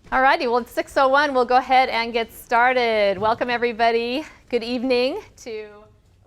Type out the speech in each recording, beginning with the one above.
Alrighty, well, it's 6:01. We'll go ahead and get started. Welcome, everybody. Good evening.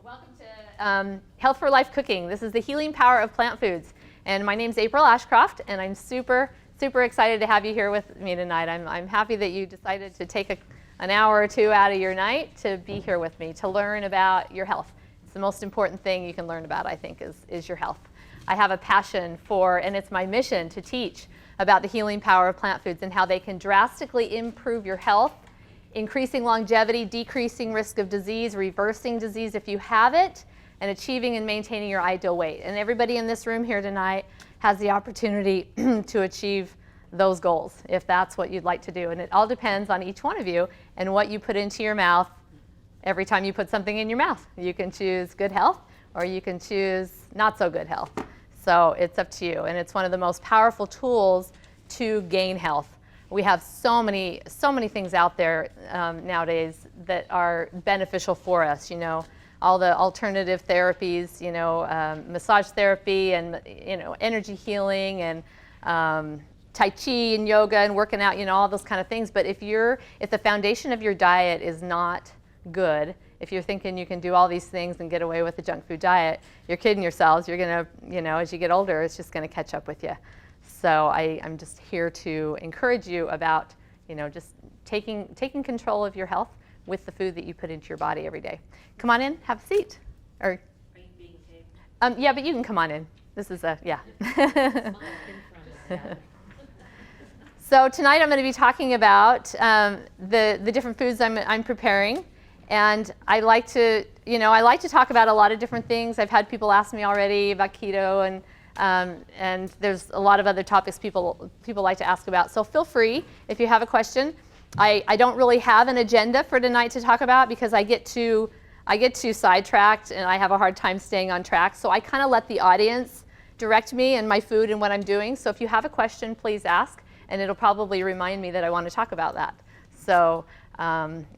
Welcome to Health for Life Cooking. This is the healing power of plant foods. And my name's April Ashcroft, and I'm super excited to have you here with me tonight. I'm happy that you decided to take an hour or two out of your night to be here with me to learn about your health. It's the most important thing you can learn about, I think, is your health. I have a passion for, and it's my mission to teach about the healing power of plant foods and how they can drastically improve your health, increasing longevity, decreasing risk of disease, reversing disease if you have it, and achieving and maintaining your ideal weight. And everybody in this room here tonight has the opportunity to achieve those goals, if that's what you'd like to do. And it all depends on each one of you and what you put into your mouth every time you put something in your mouth. You can choose good health, or you can choose not so good health. So it's up to you, and it's one of the most powerful tools to gain health. We have so many things out there nowadays that are beneficial for us. You know, all the alternative therapies, massage therapy, and energy healing, and Tai Chi and yoga and working out. All those kind of things. But if the foundation of your diet is not good, if you're thinking you can do all these things and get away with the junk food diet, you're kidding yourselves. You're going to, as you get older, it's just going to catch up with you. So I'm just here to encourage you about, just taking control of your health with the food that you put into your body every day. Come on in, have a seat. Or, are you being taped? Yeah, but you can come on in. This is yeah. So tonight I'm going to be talking about the different foods I'm preparing. And I like to talk about a lot of different things. I've had people ask me already about keto, and there's a lot of other topics people like to ask about. So feel free if you have a question. I don't really have an agenda for tonight to talk about because I get too sidetracked and I have a hard time staying on track. So I kind of let the audience direct me and my food and what I'm doing. So if you have a question, please ask, and it'll probably remind me that I want to talk about that. So.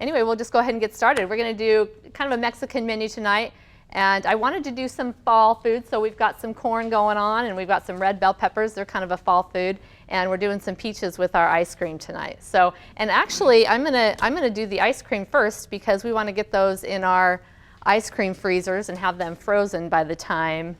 Anyway, we'll just go ahead and get started. We're going to do kind of a Mexican menu tonight, and I wanted to do some fall food. So we've got some corn going on, and we've got some red bell peppers. They're kind of a fall food, and we're doing some peaches with our ice cream tonight. So, and actually, I'm gonna do the ice cream first because we want to get those in our ice cream freezers and have them frozen by the time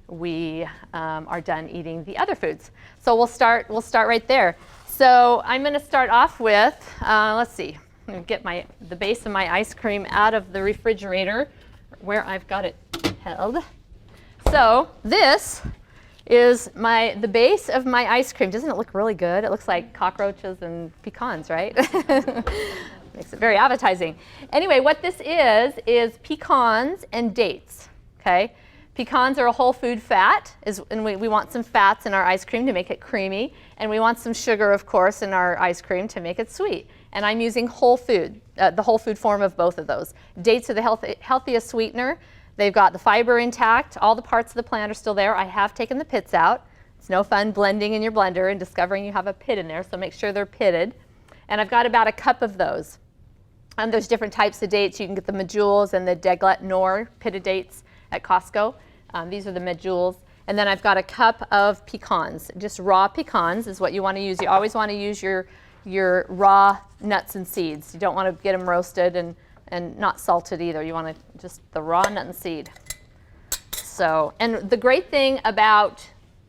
we are done eating the other foods. So we'll start right there. So I'm going to start off with let's see. I'm going to get the base of my ice cream out of the refrigerator where I've got it held. So this is the base of my ice cream. Doesn't it look really good? It looks like cockroaches and pecans, right? Makes it very appetizing. Anyway, what this is pecans and dates, okay? Pecans are a whole food fat, and we want some fats in our ice cream to make it creamy, and we want some sugar, of course, in our ice cream to make it sweet. And I'm using whole food, the whole food form of both of those. Dates are the healthiest sweetener. They've got the fiber intact. All the parts of the plant are still there. I have taken the pits out. It's no fun blending in your blender and discovering you have a pit in there, so make sure they're pitted. And I've got about a cup of those. And there's different types of dates. You can get the Medjool and the Deglet Nor pitted dates at Costco. These are the Medjool. And then I've got a cup of pecans. Just raw pecans is what you want to use. You always want to use your raw nuts and seeds. You don't want to get them roasted and not salted either. You want to just the raw nut and seed. So, and the great thing about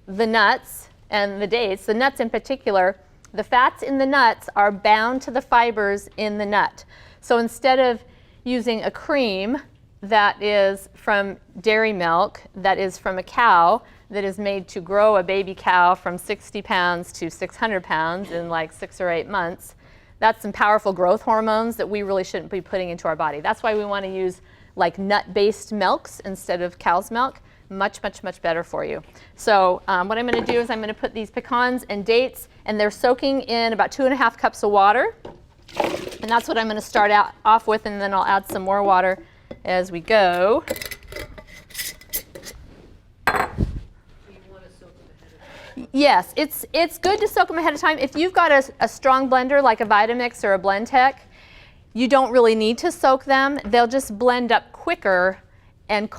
the nuts and the dates, the nuts in particular, the fats in the nuts are bound to the fibers in the nut. So instead of using a cream that is from dairy milk, that is from a cow, that is made to grow a baby cow from 60 pounds to 600 pounds in like 6 or 8 months. That's some powerful growth hormones that we really shouldn't be putting into our body. That's why we want to use like nut-based milks instead of cow's milk. Much better for you. So what I'm going to do is I'm going to put these pecans and dates, and they're soaking in about 2.5 cups of water. And that's what I'm going to start off with, and then I'll add some more water as we go. Yes, it's good to soak them ahead of time. If you've got a strong blender like a Vitamix or a Blendtec, you don't really need to soak them. They'll just blend up quicker and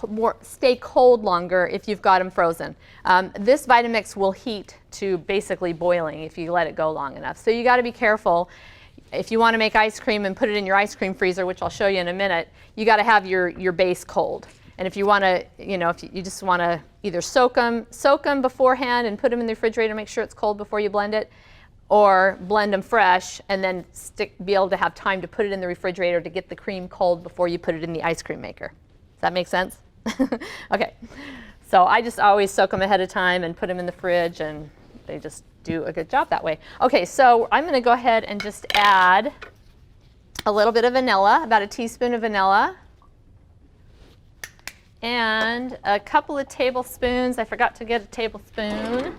stay cold longer if you've got them frozen. This Vitamix will heat to basically boiling if you let it go long enough. So you got to be careful. If you want to make ice cream and put it in your ice cream freezer, which I'll show you in a minute, you got to have your base cold. And if you want to, if you just want to either soak them beforehand and put them in the refrigerator, make sure it's cold before you blend it, or blend them fresh and then be able to have time to put it in the refrigerator to get the cream cold before you put it in the ice cream maker. Does that make sense? Okay. So I just always soak them ahead of time and put them in the fridge, and they just do a good job that way. Okay, so I'm going to go ahead and just add a little bit of vanilla, about a teaspoon of vanilla, and a couple of tablespoons. I forgot to get a tablespoon.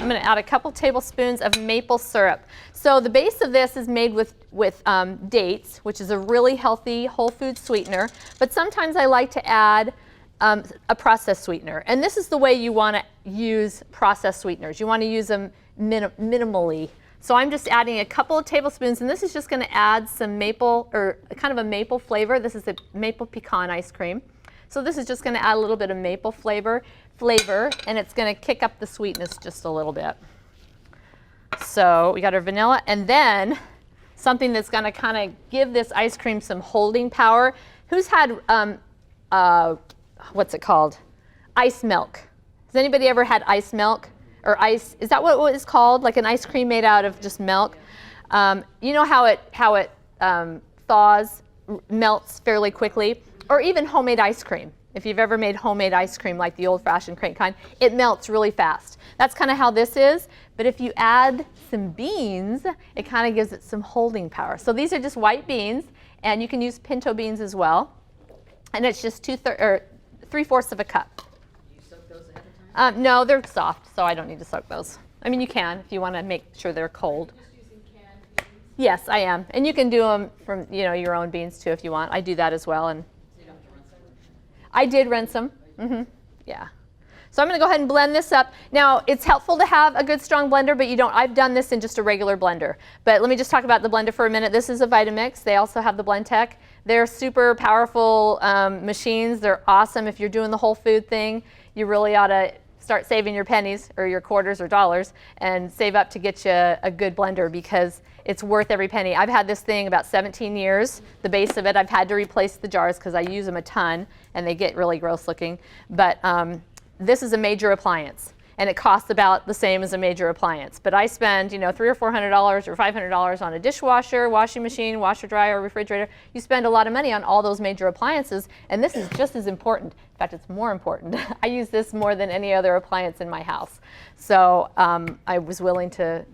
I'm going to add a couple tablespoons of maple syrup. So the base of this is made with dates, which is a really healthy whole food sweetener. But sometimes I like to add a processed sweetener. And this is the way you want to use processed sweeteners. You want to use them minimally. So I'm just adding a couple of tablespoons, and this is just going to add some maple, or kind of a maple flavor. This is a maple pecan ice cream. So this is just going to add a little bit of maple flavor, and it's going to kick up the sweetness just a little bit. So we got our vanilla, and then something that's going to kind of give this ice cream some holding power. Who's had, what's it called? Ice milk. Has anybody ever had ice milk? Or ice, is that what it's called? Like an ice cream made out of just milk? You know how it thaws, melts fairly quickly? Or even homemade ice cream. If you've ever made homemade ice cream like the old-fashioned crate kind, it melts really fast. That's kind of how this is. But if you add some beans, it kind of gives it some holding power. So these are just white beans, and you can use pinto beans as well. And it's just 3/4 of a cup. Do you soak those ahead of time? No, they're soft, so I don't need to soak those. I mean, you can if you want to make sure they're cold. Are you just using canned beans? Yes, I am. And you can do them from your own beans too if you want. I do that as well. And I did rinse them. Yeah. So I'm going to go ahead and blend this up. Now, it's helpful to have a good strong blender, but you don't. I've done this in just a regular blender. But let me just talk about the blender for a minute. This is a Vitamix. They also have the BlendTec. They're super powerful machines. They're awesome. If you're doing the whole food thing, you really ought to start saving your pennies or your quarters or dollars and save up to get you a good blender, because it's worth every penny. I've had this thing about 17 years. The base of it, I've had to replace the jars because I use them a ton and they get really gross looking. But this is a major appliance, and it costs about the same as a major appliance. But I spend, $300 or $400 or $500 on a dishwasher, washing machine, washer, dryer, refrigerator. You spend a lot of money on all those major appliances, and this is just as important. In fact, it's more important. I use this more than any other appliance in my house. So I was willing to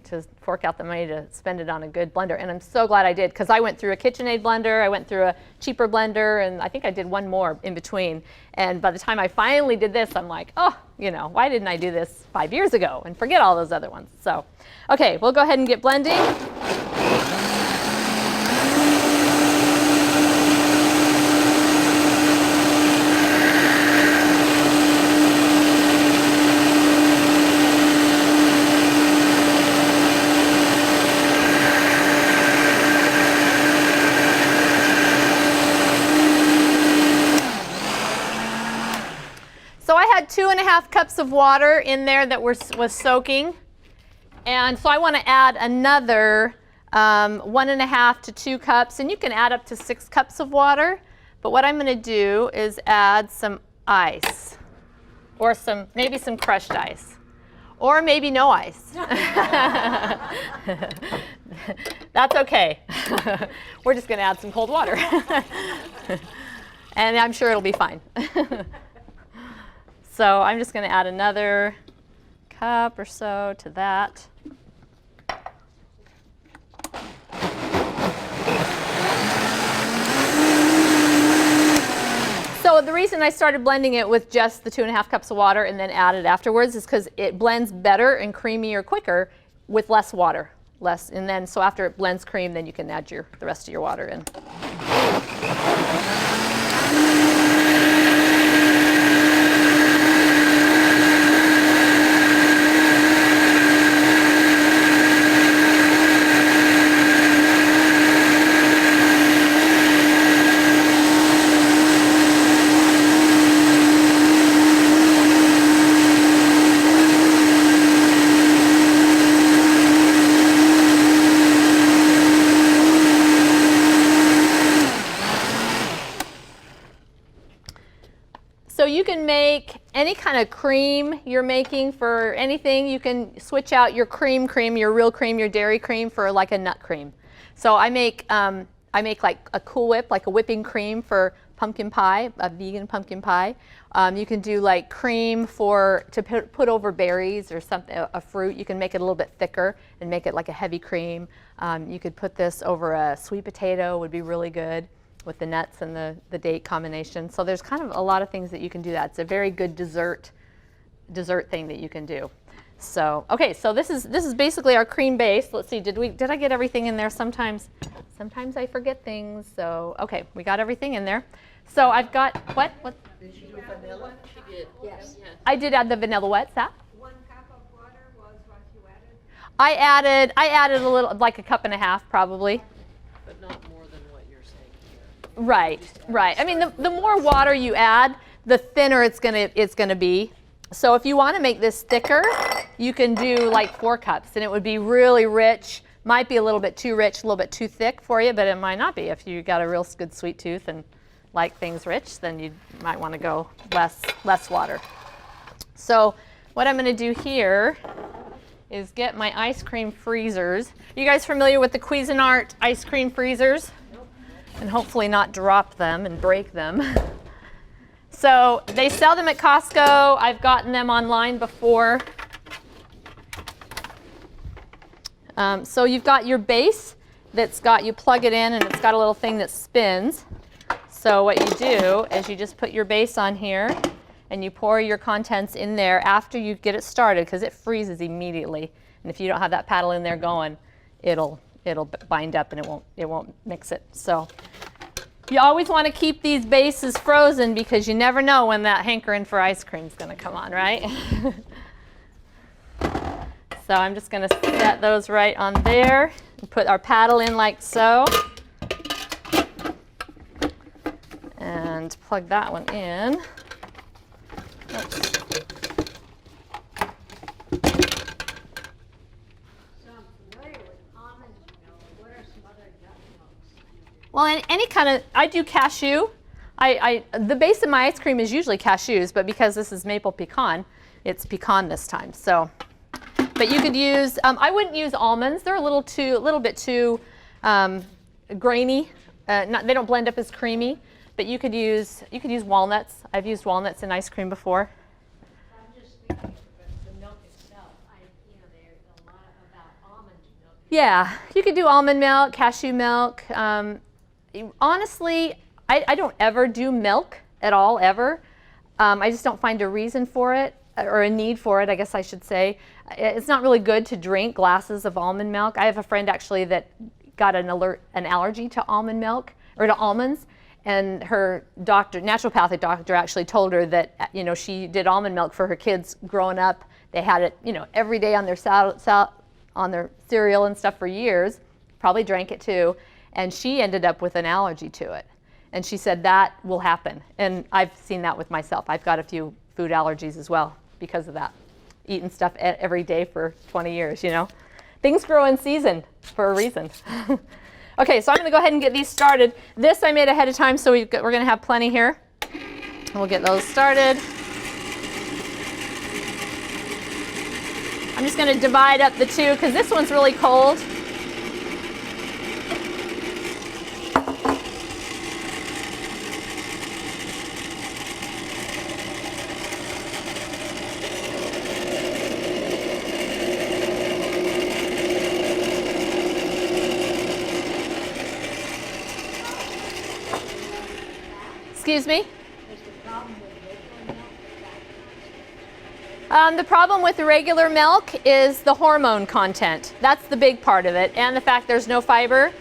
fork out the money to spend it on a good blender, and I'm so glad I did, because I went through a KitchenAid blender, I went through a cheaper blender, and I think I did one more in between. And by the time I finally did this, I'm like, oh, why didn't I do this 5 years ago and forget all those other ones? So, okay, we'll go ahead and get blending. So I had 2.5 cups of water in there that was soaking. And so I want to add another 1.5 to 2 cups. And you can add up to 6 cups of water. But what I'm going to do is add some ice, or maybe some crushed ice, or maybe no ice. That's okay. We're just going to add some cold water. And I'm sure it'll be fine. So I'm just going to add another cup or so to that. So the reason I started blending it with just the 2.5 cups of water and then added afterwards is because it blends better and creamier quicker with less water. And then so after it blends cream, then you can add the rest of your water in. any kind of cream you're making for anything, you can switch out your cream, your real cream, your dairy cream for like a nut cream. So I make like a Cool Whip, like a whipping cream for pumpkin pie, a vegan pumpkin pie. You can do like cream to put over berries or something, a fruit. You can make it a little bit thicker and make it like a heavy cream. You could put this over a sweet potato, would be really good with the nuts and the date combination. So there's kind of a lot of things that you can do that. It's a very good dessert thing that you can do. So, okay, so this is basically our cream base. Let's see, did I get everything in there? Sometimes I forget things. So, okay, we got everything in there. So I've got, what? Did you do vanilla? She did. Yes. I did add the vanilla. What's that? 1 cup of water was what you added? I added a little, like a cup and a half probably. But not more than what you're saying here. Right. I mean, the more water you add, the thinner it's gonna be. So if you want to make this thicker, you can do like 4 cups, and it would be really rich. Might be a little bit too rich, a little bit too thick for you, but it might not be. If you got a real good sweet tooth and like things rich, then you might want to go less water. So what I'm going to do here is get my ice cream freezers. You guys familiar with the Cuisinart ice cream freezers? And hopefully not drop them and break them. So they sell them at Costco. I've gotten them online before. So you've got your base you plug it in, and it's got a little thing that spins. So what you do is you just put your base on here, and you pour your contents in there after you get it started, because it freezes immediately. And if you don't have that paddle in there going, it'll bind up and it won't mix it. So you always want to keep these bases frozen, because you never know when that hankering for ice cream is going to come on, right? So I'm just going to set those right on there and put our paddle in like so. And plug that one in. Oops. So I'm familiar with almond milk. What are some other nut milks? Well, any kind of, I do cashew. The base of my ice cream is usually cashews, but because this is maple pecan, it's pecan this time. So, but you could use, I wouldn't use almonds. They're a little bit too grainy. They don't blend up as creamy. But you could use walnuts. I've used walnuts in ice cream before. I'm just thinking the milk itself. There's a lot about almond milk. Yeah, you could do almond milk, cashew milk. Honestly, I don't ever do milk at all, ever. I just don't find a reason for it, or a need for it, I guess I should say. It's not really good to drink glasses of almond milk. I have a friend actually that got an allergy to almond milk, or to almonds. And her doctor, naturopathic doctor, actually told her that, she did almond milk for her kids growing up. They had it, every day on their cereal and stuff for years. Probably drank it too. And she ended up with an allergy to it. And she said that will happen. And I've seen that with myself. I've got a few food allergies as well because of that. Eating stuff every day for 20 years, Things grow in season for a reason. Okay, so I'm going to go ahead and get these started. This I made ahead of time, so we're going to have plenty here. And we'll get those started. I'm just going to divide up the two, because this one's really cold. Excuse me? The problem with the regular milk is the hormone content. That's the big part of it, and the fact there's no fiber.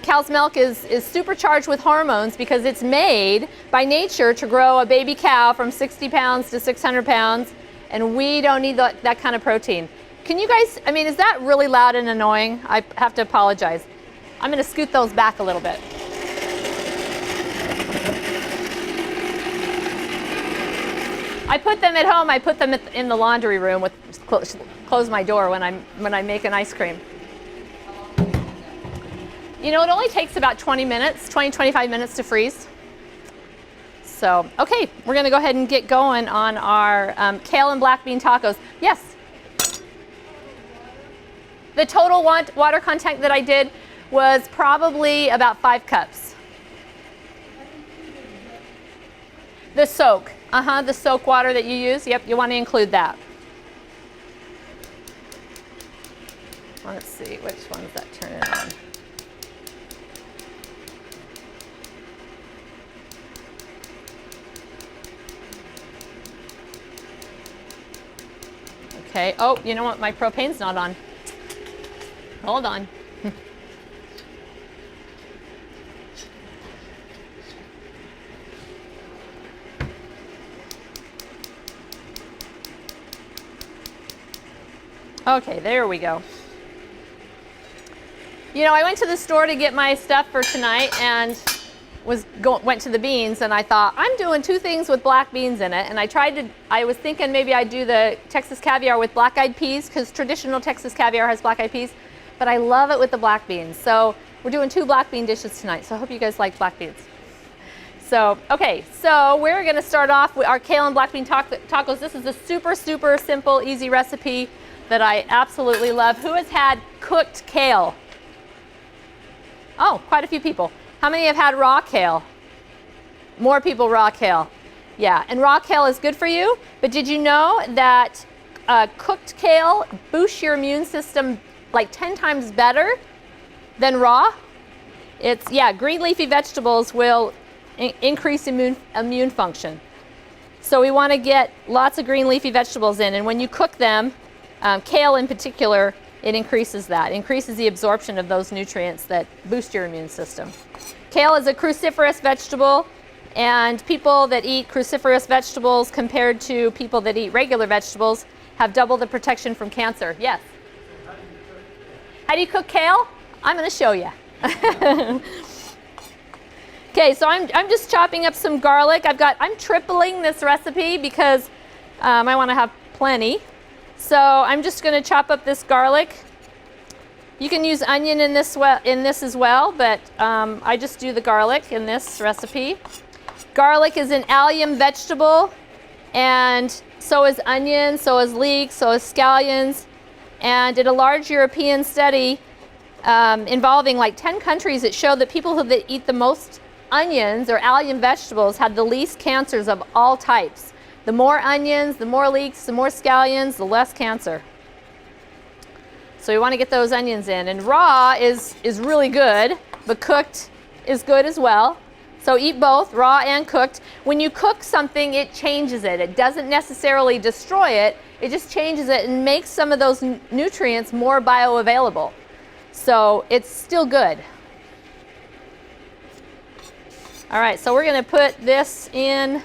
Cow's milk is supercharged with hormones because it's made by nature to grow a baby cow from 60 pounds to 600 pounds, and we don't need that kind of protein. Can you guys, is that really loud and annoying? I have to apologize. I'm going to scoot those back a little bit. I put them at home. I put them in the laundry room close my door when I'm making ice cream. It only takes about 20 minutes, 20, 25 minutes to freeze. So, okay, we're gonna go ahead and get going on our kale and black bean tacos. Yes? The total water content that I did was probably about 5 cups. The soak, the soak water that you use, yep, you want to include that. Let's see, which one is that turning on? Okay, oh, you know what, my propane's not on. Hold on. Okay, there we go. You know, I went to the store to get my stuff for tonight and went to the beans, and I thought, I'm doing 2 things with black beans in it, and I was thinking maybe I'd do the Texas caviar with black-eyed peas, because traditional Texas caviar has black-eyed peas, but I love it with the black beans. So we're doing 2 black bean dishes tonight, so I hope you guys like black beans. So, okay, so we're gonna start off with our kale and black bean tacos. This is a super, super simple, easy recipe that I absolutely love. Who has had cooked kale? Oh, quite a few people. How many have had raw kale? More people raw kale. Yeah, and raw kale is good for you, but did you know that cooked kale boosts your immune system like 10 times better than raw? Green leafy vegetables will increase immune function. So we want to get lots of green leafy vegetables in, and when you cook them, kale in particular, it increases the absorption of those nutrients that boost your immune system. Kale is a cruciferous vegetable, and people that eat cruciferous vegetables compared to people that eat regular vegetables have double the protection from cancer. Yes? How do you cook kale? I'm going to show you. Okay, so I'm just chopping up some garlic. I'm tripling this recipe because I want to have plenty. So I'm just going to chop up this garlic. You can use onion in this as well, but I just do the garlic in this recipe. Garlic is an allium vegetable, and so is onion, so is leeks, so is scallions. And in a large European study involving like 10 countries, it showed that people that eat the most onions or allium vegetables had the least cancers of all types. The more onions, the more leeks, the more scallions, the less cancer. So you want to get those onions in. And raw is really good, but cooked is good as well. So eat both, raw and cooked. When you cook something, it changes it. It doesn't necessarily destroy it. It just changes it and makes some of those nutrients more bioavailable. So it's still good. All right, so we're going to put this in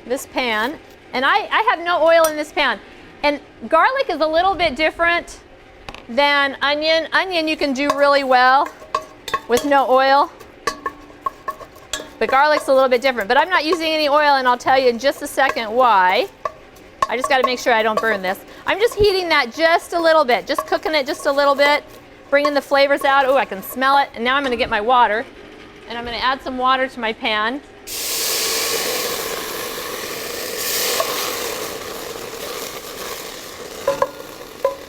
this pan, and I have no oil in this pan. And garlic is a little bit different than onion. Onion you can do really well with no oil, but garlic's a little bit different. But I'm not using any oil, and I'll tell you in just a second why. I just got to make sure I don't burn this. I'm just heating that just a little bit, just cooking it just a little bit, bringing the flavors out. Oh, I can smell it. And now I'm going to get my water, and I'm going to add some water to my pan.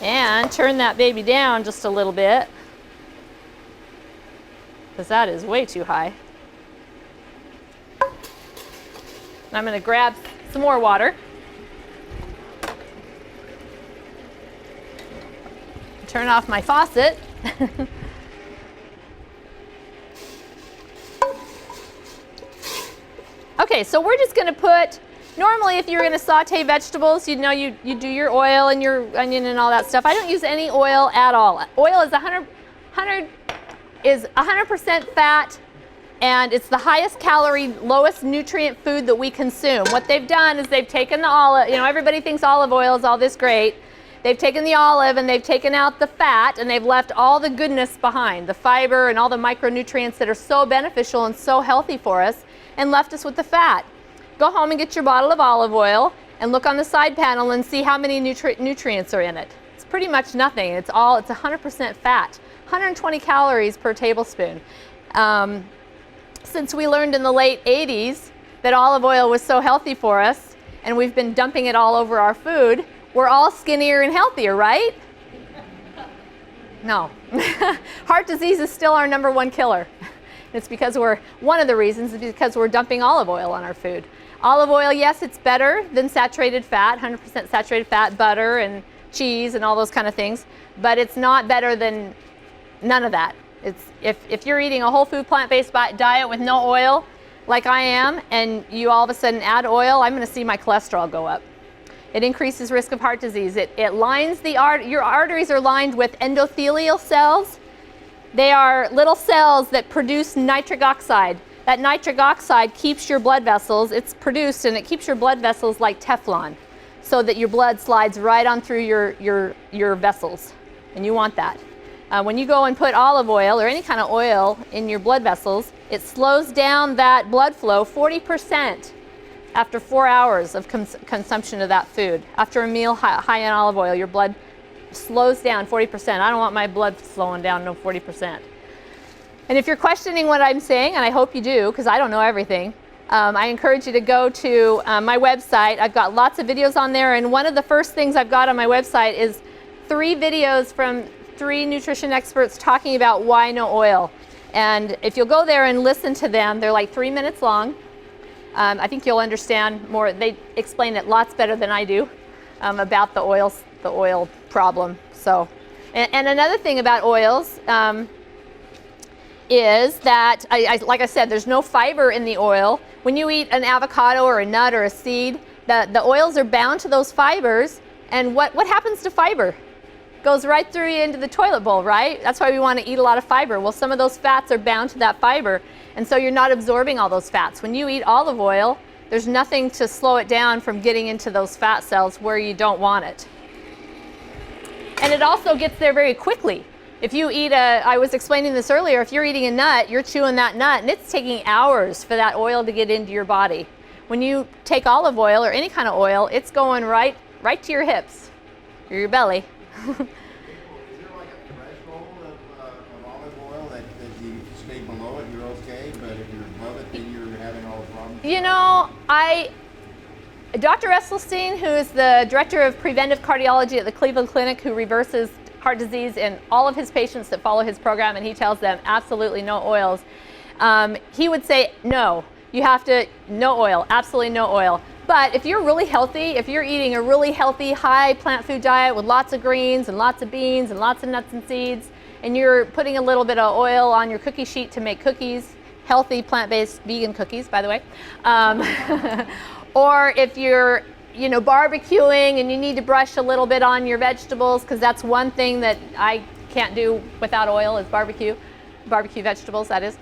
And turn that baby down just a little bit, because that is way too high. And I'm going to grab some more water. Turn off my faucet. Okay, so we're just going to put, normally if you're going to saute vegetables, you know, you do your oil and your onion and all that stuff. I don't use any oil at all. Oil is 100% fat, and it's the highest calorie, lowest nutrient food that we consume. What they've done is they've taken the olive, you know, everybody thinks olive oil is all this great. They've taken the olive and they've taken out the fat, and they've left all the goodness behind, the fiber and all the micronutrients that are so beneficial and so healthy for us, and left us with the fat. Go home and get your bottle of olive oil and look on the side panel and see how many nutrients are in it. It's pretty much nothing. It's 100% fat, 120 calories per tablespoon. Since we learned in the late 80s that olive oil was so healthy for us, and we've been dumping it all over our food, we're all skinnier and healthier, right? No. Heart disease is still our #1 killer. It's because one of the reasons is because we're dumping olive oil on our food. Olive oil, yes, it's better than saturated fat, 100% saturated fat, butter and cheese and all those kind of things, but it's not better than none of that. If you're eating a whole food plant-based diet with no oil, like I am, and you all of a sudden add oil, I'm going to see my cholesterol go up. It increases risk of heart disease. It lines your arteries are lined with endothelial cells. They are little cells that produce nitric oxide. That nitric oxide keeps your blood vessels, it's produced, and it keeps your blood vessels like Teflon, so that your blood slides right on through your vessels, and you want that. When you go and put olive oil or any kind of oil in your blood vessels, it slows down that blood flow 40% after 4 hours of consumption of that food. After a meal high in olive oil, your blood slows down 40%. I don't want my blood slowing down no 40%. And if you're questioning what I'm saying, and I hope you do, because I don't know everything, I encourage you to go to my website. I've got lots of videos on there, and one of the first things I've got on my website is 3 videos from 3 nutrition experts talking about why no oil. And if you'll go there and listen to them, they're like 3 minutes long. I think you'll understand more. They explain it lots better than I do about the oil problem. So, and another thing about oils is that, like I said, there's no fiber in the oil. When you eat an avocado or a nut or a seed, the oils are bound to those fibers. And what happens to fiber? Goes right through into the toilet bowl, right? That's why we want to eat a lot of fiber. Well, some of those fats are bound to that fiber, and so you're not absorbing all those fats. When you eat olive oil, there's nothing to slow it down from getting into those fat cells where you don't want it. And it also gets there very quickly. If you eat I was explaining this earlier, if you're eating a nut, you're chewing that nut, and it's taking hours for that oil to get into your body. When you take olive oil or any kind of oil, it's going right to your hips or your belly. Is there like a threshold of olive oil that you stay below it, you're okay, but if you're above it, then you're having all the problems? You know, Dr. Esselstyn, who is the director of preventive cardiology at the Cleveland Clinic, who reverses heart disease in all of his patients that follow his program, and he tells them absolutely no oils. He would say no, you have to, no oil, absolutely no oil. But if you're really healthy, if you're eating a really healthy, high plant food diet with lots of greens and lots of beans and lots of nuts and seeds, and you're putting a little bit of oil on your cookie sheet to make cookies, healthy plant-based vegan cookies, by the way, or if you're barbecuing and you need to brush a little bit on your vegetables, because that's one thing that I can't do without oil is barbecue vegetables, that is,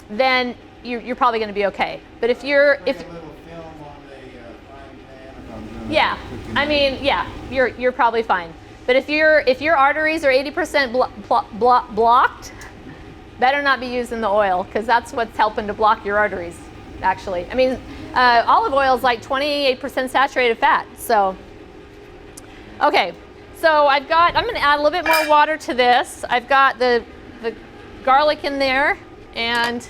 then you're probably going to be okay. But if you're yeah, I mean, yeah, you're probably fine. But if your arteries are 80% blocked, better not be using the oil, because that's what's helping to block your arteries, actually. I mean, olive oil is like 28% saturated fat. So, okay, so I'm going to add a little bit more water to this. I've got the garlic in there, and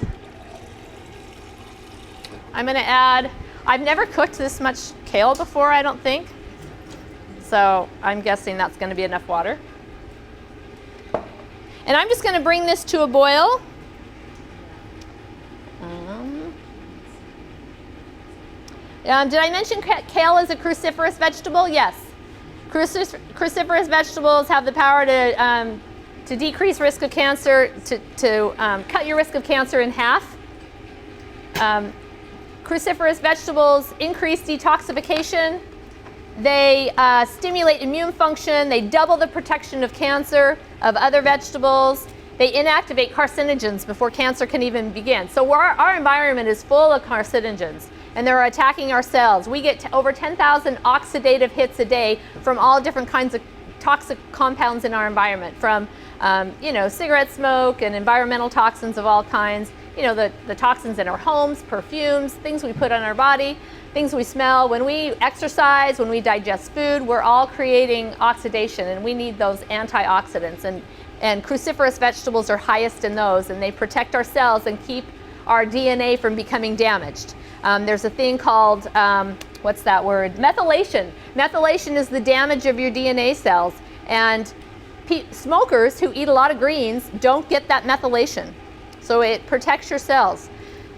I'm going to add, I've never cooked this much kale before, I don't think. So I'm guessing that's going to be enough water. And I'm just going to bring this to a boil. Did I mention kale is a cruciferous vegetable? Yes. Cruciferous vegetables have the power to decrease risk of cancer, to cut your risk of cancer in half. Cruciferous vegetables increase detoxification. They stimulate immune function. They double the protection of cancer of other vegetables. They inactivate carcinogens before cancer can even begin. So our environment is full of carcinogens, and they're attacking our cells. We get over 10,000 oxidative hits a day from all different kinds of toxic compounds in our environment, from cigarette smoke and environmental toxins of all kinds. The toxins in our homes, perfumes, things we put on our body, things we smell. When we exercise, when we digest food, we're all creating oxidation, and we need those antioxidants. And cruciferous vegetables are highest in those, and they protect our cells and keep our DNA from becoming damaged. There's a thing called, what's that word? Methylation. Methylation is the damage of your DNA cells. And smokers who eat a lot of greens don't get that methylation. So it protects your cells.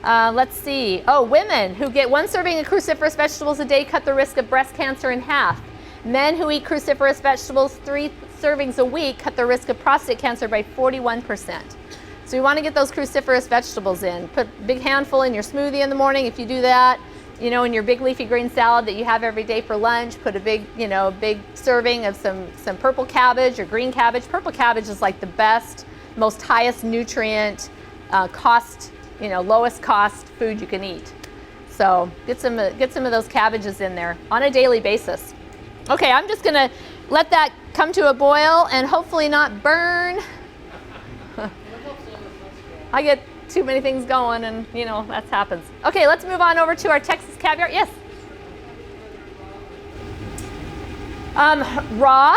Let's see. Oh, women who get 1 serving of cruciferous vegetables a day cut the risk of breast cancer in half. Men who eat cruciferous vegetables 3 servings a week cut the risk of prostate cancer by 41%. So you want to get those cruciferous vegetables in. Put a big handful in your smoothie in the morning if you do that. You know, in your big leafy green salad that you have every day for lunch, put a big, big serving of some purple cabbage or green cabbage. Purple cabbage is like the best, most highest nutrient, cost, lowest cost food you can eat. So get some of those cabbages in there on a daily basis. Okay, I'm just gonna let that come to a boil and hopefully not burn. I get too many things going and that happens. Okay, let's move on over to our Texas caviar. Yes? Raw,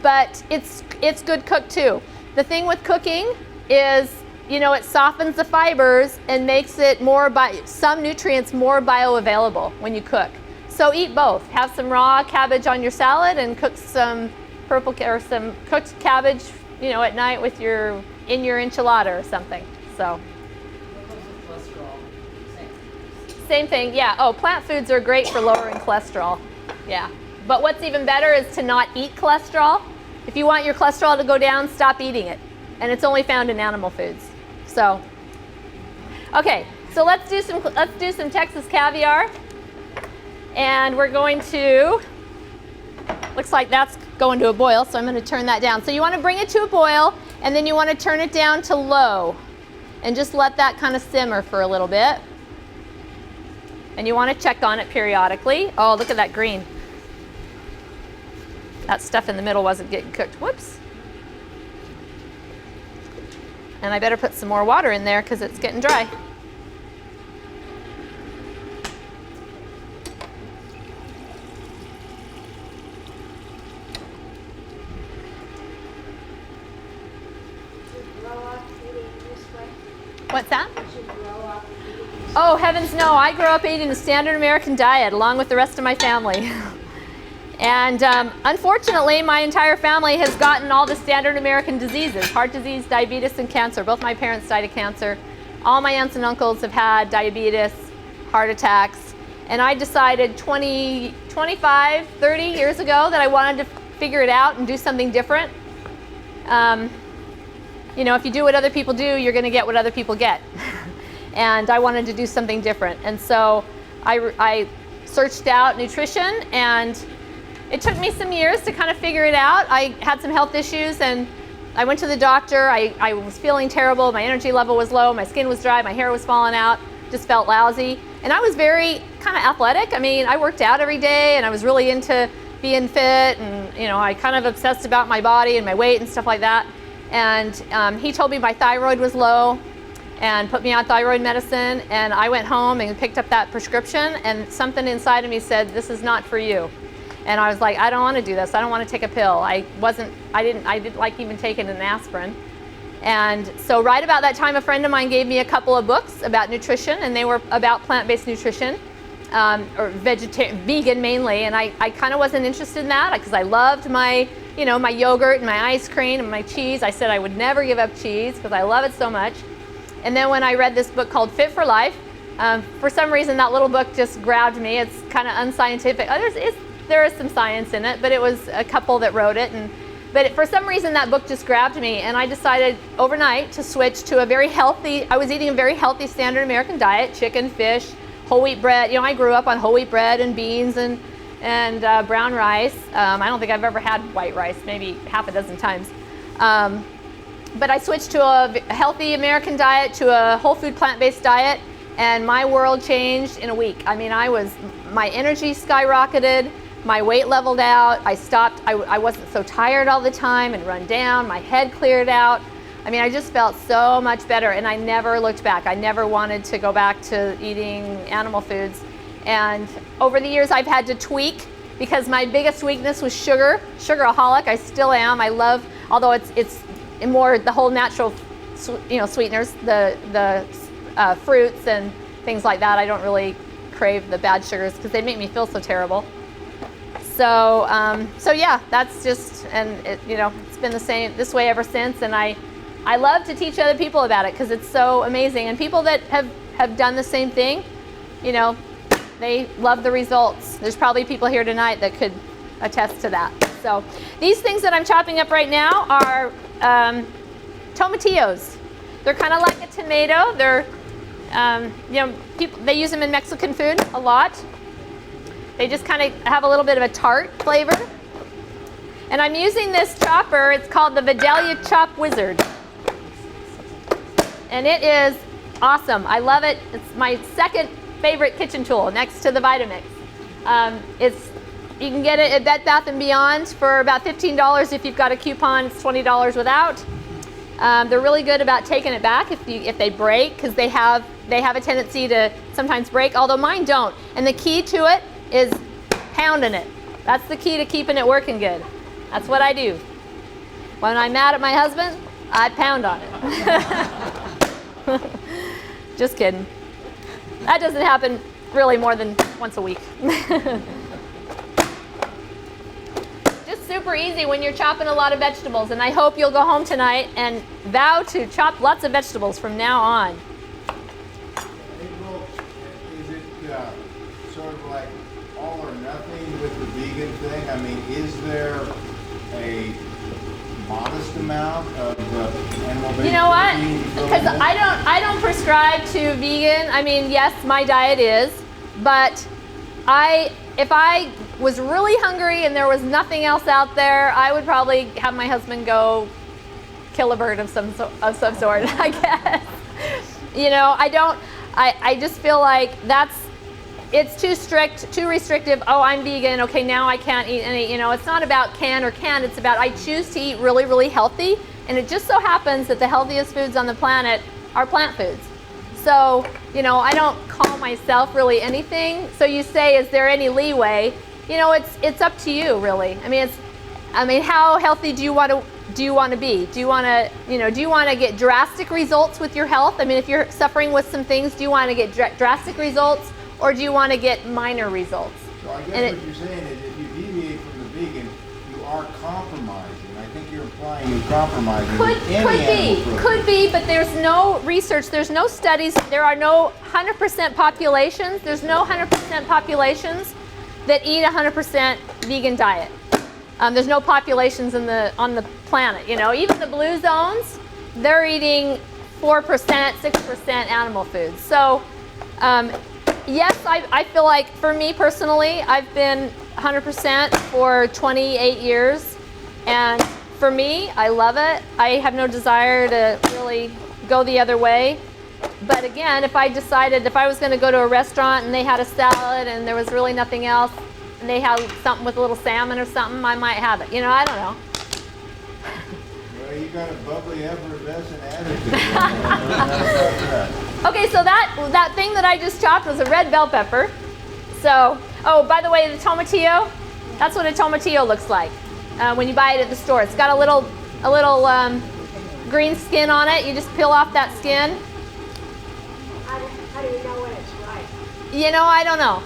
but it's good cooked too. The thing with cooking is, it softens the fibers and makes it some nutrients more bioavailable when you cook. So eat both. Have some raw cabbage on your salad and cook some some cooked cabbage, at night in your enchilada or something. So. Same thing, yeah. Oh, plant foods are great for lowering cholesterol. Yeah. But what's even better is to not eat cholesterol. If you want your cholesterol to go down, stop eating it. And it's only found in animal foods. So, okay. So let's do some Texas caviar. And we're going to, looks like that's going to a boil, so I'm going to turn that down. So you want to bring it to a boil, and then you want to turn it down to low. And just let that kind of simmer for a little bit. And you want to check on it periodically. Oh, look at that green. That stuff in the middle wasn't getting cooked. Whoops. And I better put some more water in there because it's getting dry. What's that? Oh, heavens no. I grew up eating a standard American diet along with the rest of my family. And unfortunately, my entire family has gotten all the standard American diseases: heart disease, diabetes, and cancer. Both my parents died of cancer. All my aunts and uncles have had diabetes, heart attacks. And I decided 25, 30 years ago that I wanted to figure it out and do something different. If you do what other people do, you're going to get what other people get. And I wanted to do something different. And so I searched out nutrition, and it took me some years to kind of figure it out. I had some health issues, and I went to the doctor. I was feeling terrible. My energy level was low. My skin was dry. My hair was falling out. Just felt lousy. And I was very kind of athletic. I mean, I worked out every day, and I was really into being fit. And, I kind of obsessed about my body and my weight and stuff like that. And he told me my thyroid was low and put me on thyroid medicine. And I went home and picked up that prescription, and something inside of me said, this is not for you. And I was like, I don't want to do this. I don't want to take a pill. I didn't like even taking an aspirin. And so right about that time, a friend of mine gave me a couple of books about nutrition, and they were about plant-based nutrition, or vegan mainly. And I kind of wasn't interested in that because I loved my yogurt and my ice cream and my cheese. I said I would never give up cheese because I love it so much. And then when I read this book called Fit for Life, for some reason that little book just grabbed me. It's kind of unscientific. There is some science in it, but it was a couple that wrote it. But for some reason that book just grabbed me, and I decided overnight to switch to I was eating a very healthy standard American diet: chicken, fish, whole wheat bread. I grew up on whole wheat bread and beans and brown rice. I don't think I've ever had white rice, maybe half a dozen times. But I switched to a healthy American diet, to a whole food plant-based diet, and my world changed in a week. I mean, my energy skyrocketed, my weight leveled out, I wasn't so tired all the time and run down, my head cleared out. I mean, I just felt so much better, and I never looked back. I never wanted to go back to eating animal foods. And over the years, I've had to tweak because my biggest weakness was sugaraholic. I still am. I love, although it's more the whole natural, sweeteners, the fruits and things like that. I don't really crave the bad sugars because they make me feel so terrible. So, so yeah, that's just, and it's been the same this way ever since. And I love to teach other people about it because it's so amazing. And people that have done the same thing, they love the results. There's probably people here tonight that could attest to that. So these things that I'm chopping up right now are tomatillos. They're kind of like a tomato. They're, they use them in Mexican food a lot. They just kind of have a little bit of a tart flavor. And I'm using this chopper. It's called the Vidalia Chop Wizard. And it is awesome. I love it. It's my second favorite kitchen tool next to the Vitamix. You can get it at Bed Bath & Beyond for about $15 if you've got a coupon. It's $20 without. They're really good about taking it back if they break, because they have a tendency to sometimes break, although mine don't. And the key to it is pounding it. That's the key to keeping it working good. That's what I do. When I'm mad at my husband, I pound on it. Just kidding. That doesn't happen really more than once a week. Just super easy when you're chopping a lot of vegetables, and I hope you'll go home tonight and vow to chop lots of vegetables from now on. April, is it sort of like all or nothing with the vegan thing? I mean, is there a modest amount of animal-based You know what? protein Because I don't prescribe to vegan. I mean, yes, my diet is, but if I was really hungry and there was nothing else out there, I would probably have my husband go kill a bird of some sort, I guess. I just feel like it's too strict, too restrictive. Oh, I'm vegan. Okay, now I can't eat any. It's not about can or can't. It's about I choose to eat really, really healthy. And it just so happens that the healthiest foods on the planet are plant foods. So, I don't call myself really anything. So you say, is there any leeway? It's up to you, really. I mean, how healthy do you want to be? Do you want to get drastic results with your health? I mean, if you're suffering with some things, do you want to get drastic results, or do you want to get minor results? So I guess what you're saying is if you deviate from the vegan, you are compromising. I think you're implying you're compromising with any animal protein. Could be, but there's no research, there's no studies, there are no 100% populations, there's no 100% populations that eat a 100% vegan diet. There's no populations on the planet. Even the blue zones, they're eating 4%, 6% animal food. So, yes, I feel like for me personally, I've been 100% for 28 years. And for me, I love it. I have no desire to really go the other way. But again, if I was going to go to a restaurant and they had a salad and there was really nothing else, and they had something with a little salmon or something, I might have it. I don't know. Well, you got a bubbly, effervescent attitude. Okay, so that thing that I just chopped was a red bell pepper. So, oh, by the way, the tomatillo, that's what a tomatillo looks like when you buy it at the store. It's got a little green skin on it. You just peel off that skin. How do you know when it's right? I don't know.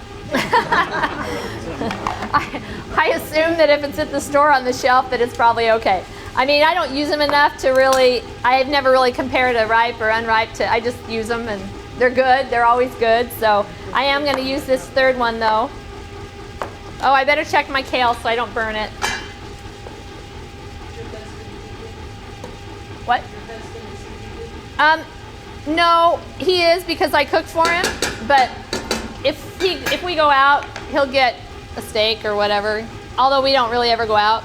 I assume that if it's at the store on the shelf that it's probably okay. I mean, I don't use them enough to really, I've never really compared a ripe or unripe I just use them and they're good. They're always good. So I am going to use this third one though. Oh, I better check my kale so I don't burn it. What? No, he is because I cooked for him, but if we go out, he'll get a steak or whatever. Although we don't really ever go out.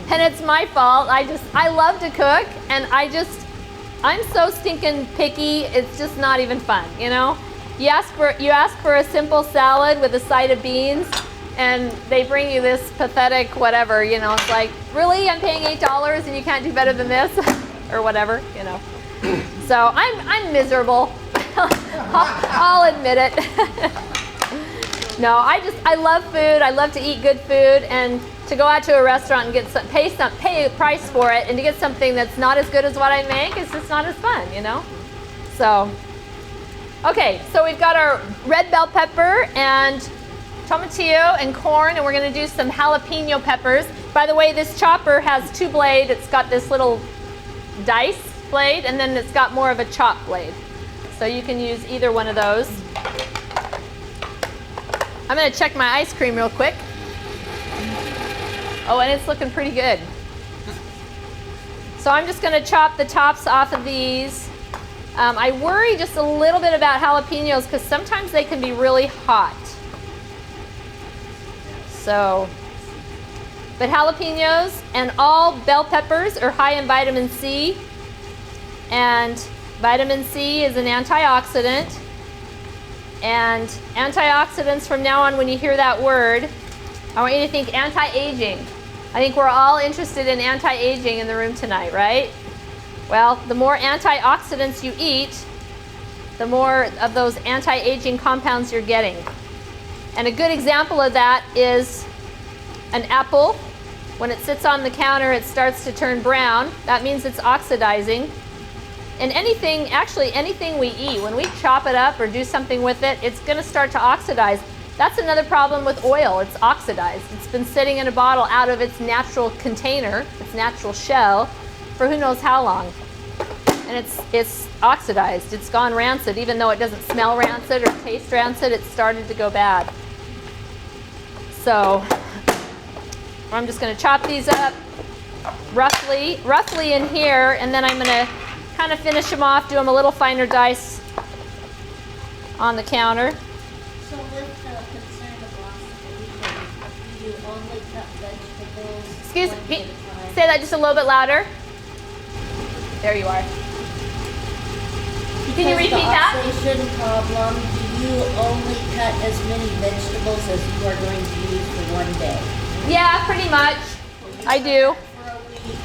And it's my fault. I love to cook, and I'm so stinking picky. It's just not even fun, You ask for a simple salad with a side of beans, and they bring you this pathetic whatever, It's like, really? I'm paying $8 and you can't do better than this, or whatever, So I'm miserable. I'll admit it. No, I love food. I love to eat good food, and to go out to a restaurant and pay a price for it, and to get something that's not as good as what I make is just not as fun, you know? So, okay, so we've got our red bell pepper and tomatillo and corn, and we're going to do some jalapeno peppers. By the way, this chopper has 2 blades. It's got this little dice blade, and then it's got more of a chop blade. So you can use either one of those. I'm going to check my ice cream real quick. Oh, and it's looking pretty good. So I'm just going to chop the tops off of these. I worry just a little bit about jalapenos because sometimes they can be really hot. So, but jalapenos and all bell peppers are high in vitamin C. And vitamin C is an antioxidant. And antioxidants, from now on, when you hear that word, I want you to think anti-aging. I think we're all interested in anti-aging in the room tonight, right? Well, the more antioxidants you eat, the more of those anti-aging compounds you're getting. And a good example of that is an apple. When it sits on the counter, it starts to turn brown. That means it's oxidizing. And anything we eat, when we chop it up or do something with it, it's going to start to oxidize. That's another problem with oil. It's oxidized. It's been sitting in a bottle out of its natural container, its natural shell, for who knows how long. And it's oxidized. It's gone rancid. Even though it doesn't smell rancid or taste rancid, it's started to go bad. So I'm just going to chop these up roughly in here, and then I'm going to kind of finish them off, do them a little finer dice on the counter. So with the concern of do you only cut vegetables? Excuse one me, day at a time? say that just a little bit louder. There you are. Can you repeat that? The oxidation problem, do you only cut as many vegetables as you are going to use for one day? Yeah, pretty much. I do. For a week,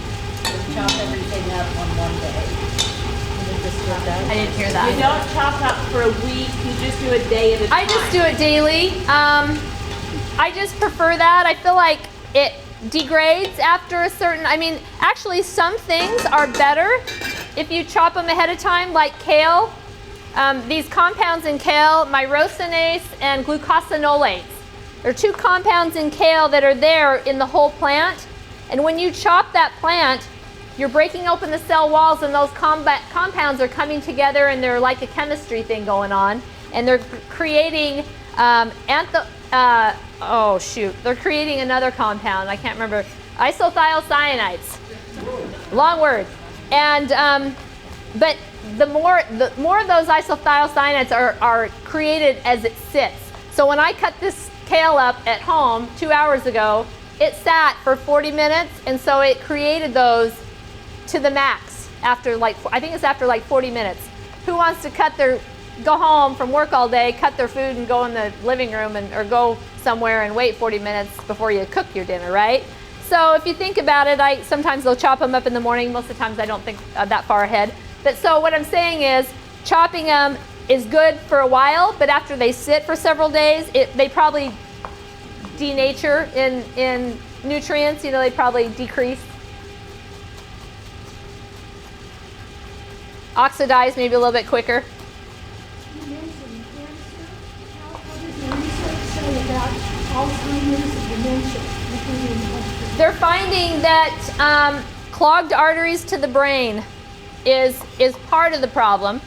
and chop everything up on one day. I didn't hear You that. don't chop up for a week, you just do a day at a time. I just do it daily. I just prefer that. I feel like it degrades after a certain, actually some things are better if you chop them ahead of time, like kale. These compounds in kale, myrosinase and glucosinolates. There are 2 compounds in kale that are there in the whole plant. And when you chop that plant, you're breaking open the cell walls, and those compounds are coming together, and they're like a chemistry thing going on. And they're creating they're creating another compound. I can't remember. Isothiocyanates. Long word. And but the more of those isothiocyanates are created as it sits. So when I cut this kale up at home 2 hours ago, it sat for 40 minutes, and so it created those to the max after I think it's after 40 minutes. Who wants to go home from work all day, cut their food, and go in the living room or go somewhere and wait 40 minutes before you cook your dinner, right? So if you think about it, sometimes they'll chop them up in the morning. Most of the times I don't think that far ahead. But so what I'm saying is chopping them is good for a while, but after they sit for several days, they probably denature in nutrients. They probably decrease. Oxidize maybe a little bit quicker. You mentioned cancer. How does the research say about Alzheimer's and dementia, including cancer? They're finding that clogged arteries to the brain is part of the problem.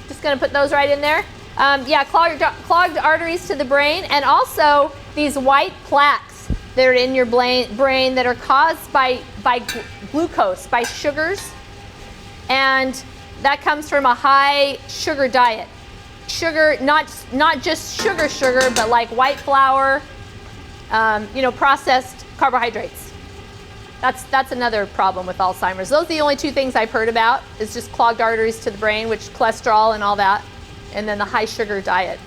Just going to put those right in there. Clogged arteries to the brain, and also these white plaques that are in your brain that are caused by glucose, by sugars, and that comes from a high sugar diet. Sugar, not just sugar, but like white flour, processed carbohydrates. That's another problem with Alzheimer's. Those are the only 2 things I've heard about, is just clogged arteries to the brain, which cholesterol and all that, and then the high sugar diet.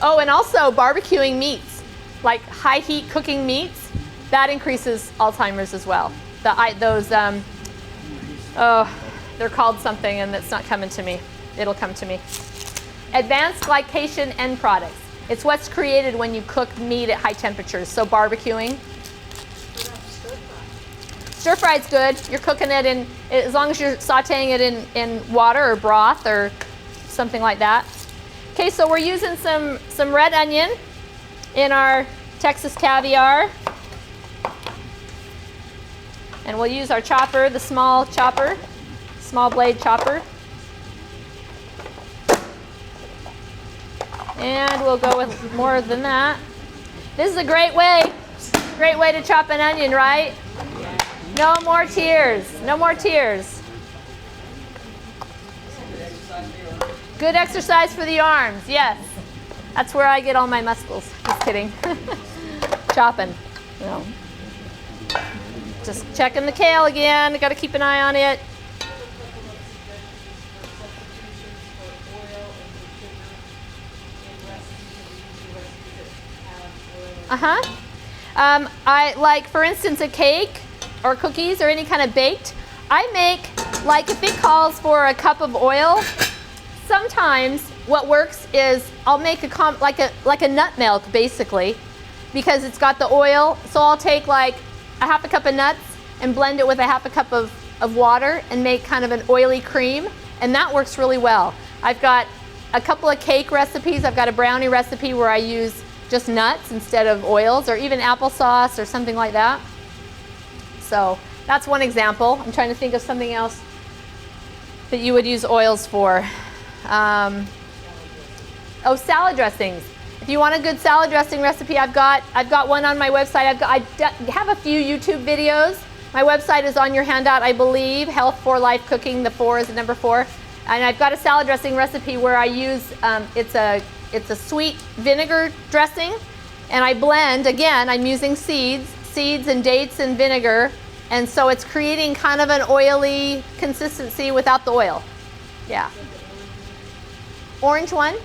Oh, and also barbecuing meats, like high heat cooking meats, that increases Alzheimer's as well. They're called something, and it's not coming to me. It'll come to me. Advanced glycation end products. It's what's created when you cook meat at high temperatures. So barbecuing. Stir fried's good. You're cooking it in, as long as you're sauteing it in water or broth or something like that. Okay, so we're using some red onion in our Texas caviar. And we'll use our chopper, the small chopper, small blade chopper. And we'll go with more than that. This is a great way to chop an onion, right? No more tears, no more tears. Good exercise for the arms, yes. That's where I get all my muscles. Just kidding. Chopping. No. Just checking the kale again. Got to keep an eye on it. I like, for instance, a cake or cookies or any kind of baked. I make, like, if it calls for a cup of oil, sometimes what works is I'll make like a nut milk, basically, because it's got the oil. So I'll take like a half a cup of nuts and blend it with a half a cup of water and make kind of an oily cream, and that works really well. I've got a couple of cake recipes. I've got a brownie recipe where I use just nuts instead of oils, or even applesauce or something like that. So that's one example. I'm trying to think of something else that you would use oils for. Oh, salad dressings. If you want a good salad dressing recipe, I've got one on my website. I have a few YouTube videos. My website is on your handout, I believe. Health for Life Cooking. The 4 is the number 4. And I've got a salad dressing recipe where I use it's a sweet vinegar dressing, and I blend. Again, I'm using seeds and dates and vinegar, and so it's creating kind of an oily consistency without the oil. Yeah. Orange one?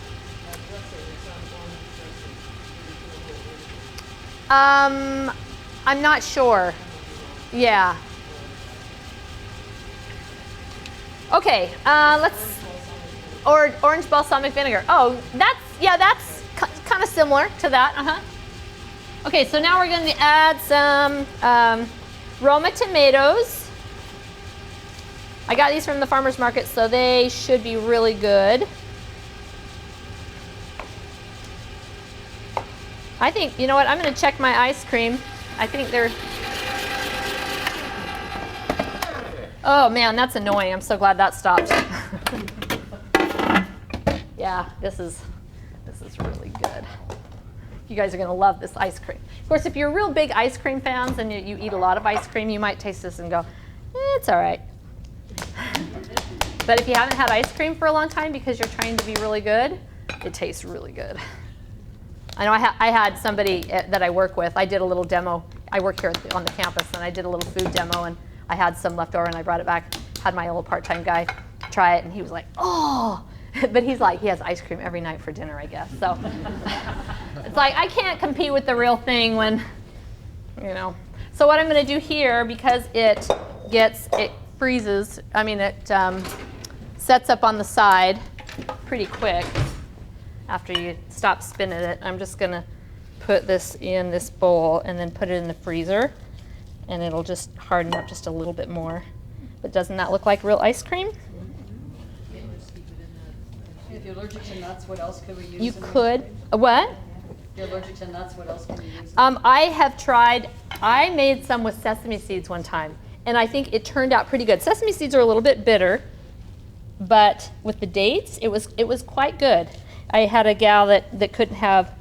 I'm not sure. Yeah. Okay, orange balsamic vinegar. Oh, that's kind of similar to that. Okay, so now we're going to add some Roma tomatoes. I got these from the farmer's market, so they should be really good. I think, you know what, I'm going to check my ice cream. I think they're... Oh man, that's annoying. I'm so glad that stopped. Yeah, this is really good. You guys are going to love this ice cream. Of course, if you're real big ice cream fans and you eat a lot of ice cream, you might taste this and go, it's all right. But if you haven't had ice cream for a long time because you're trying to be really good, it tastes really good. I know I had somebody that I work with. I did a little demo. I work here on the campus, and I did a little food demo, and I had some left over, and I brought it back. Had my little part-time guy try it, and he was like, oh. But he's like, he has ice cream every night for dinner, I guess. So it's like, I can't compete with the real thing when, you know. So what I'm going to do here, because it freezes, it sets up on the side pretty quick after you stop spinning it, I'm just going to put this in this bowl and then put it in the freezer, and it'll just harden up just a little bit more. But doesn't that look like real ice cream? If you're allergic to nuts, what else could we use? You could. What? If you're allergic to nuts, what else can you use? I have tried. I made some with sesame seeds one time, and I think it turned out pretty good. Sesame seeds are a little bit bitter, but with the dates, it was quite good. I had a gal that couldn't have.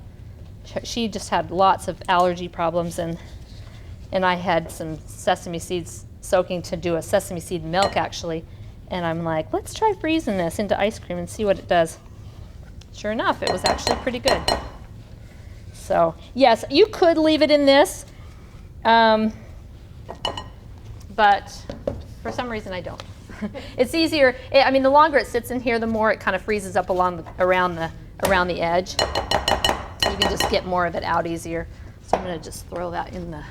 She just had lots of allergy problems, and I had some sesame seeds soaking to do a sesame seed milk actually. And I'm like, let's try freezing this into ice cream and see what it does. Sure enough, it was actually pretty good. So, yes, you could leave it in this, but for some reason I don't. It's easier. The longer it sits in here, the more it kind of freezes up around the edge. You can just get more of it out easier. So I'm going to just throw that in the.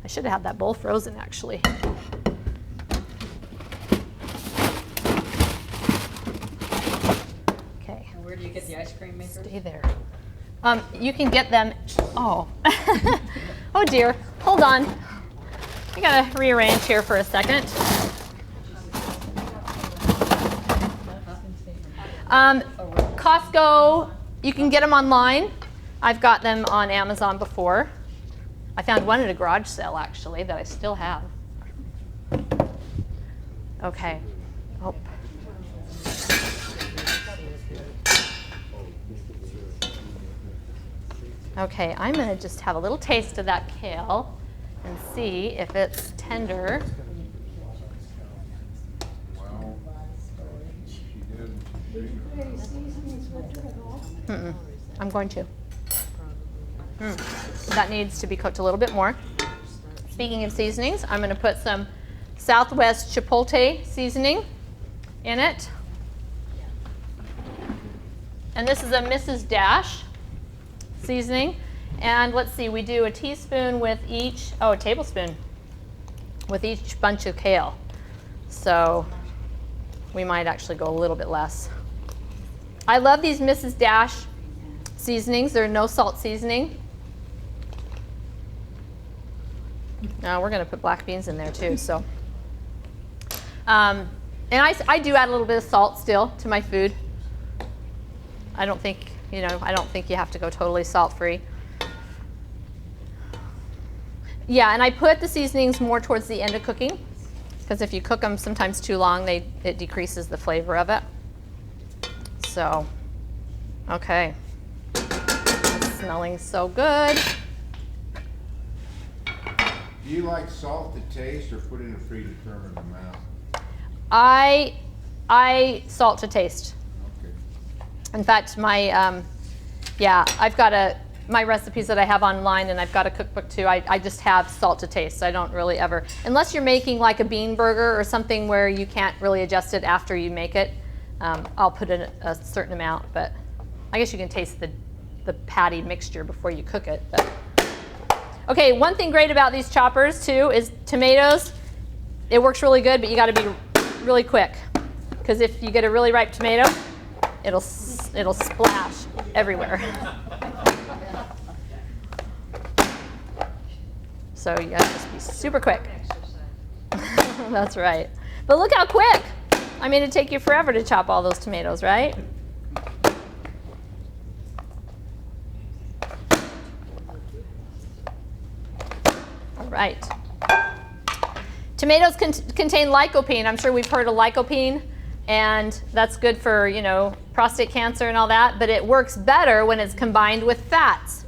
I should have had that bowl frozen actually. Where do you get the ice cream makers? Stay there. You can get them. Oh. Oh dear. Hold on. I gotta rearrange here for a second. Costco, you can get them online. I've got them on Amazon before. I found one at a garage sale actually that I still have. Okay. Oh. Okay, I'm going to just have a little taste of that kale and see if it's tender. Well, she did. Any seasonings with it at all? I'm going to. That needs to be cooked a little bit more. Speaking of seasonings, I'm going to put some Southwest Chipotle seasoning in it. And this is a Mrs. Dash seasoning. And let's see, we do a teaspoon with each, a tablespoon with each bunch of kale. So we might actually go a little bit less. I love these Mrs. Dash seasonings. They're no salt seasoning. Now we're going to put black beans in there too. So, and I do add a little bit of salt still to my food. I don't think you have to go totally salt-free. Yeah, and I put the seasonings more towards the end of cooking because if you cook them sometimes too long, it decreases the flavor of it. So, okay. It's smelling so good. Do you like salt to taste or put in a predetermined amount? I salt to taste. Okay. In fact, my I've got my recipes that I have online, and I've got a cookbook too. I just have salt to taste. I don't really ever, unless you're making like a bean burger or something where you can't really adjust it after you make it. I'll put in a certain amount, but I guess you can taste the patty mixture before you cook it. But. Okay, one thing great about these choppers too is tomatoes. It works really good, but you got to be really quick because if you get a really ripe tomato, it'll splash everywhere. So you got to just be super quick. That's right. But look how quick. I mean, it'd take you forever to chop all those tomatoes, right? Right. Tomatoes contain lycopene. I'm sure we've heard of lycopene, and that's good for, prostate cancer and all that, but it works better when it's combined with fats.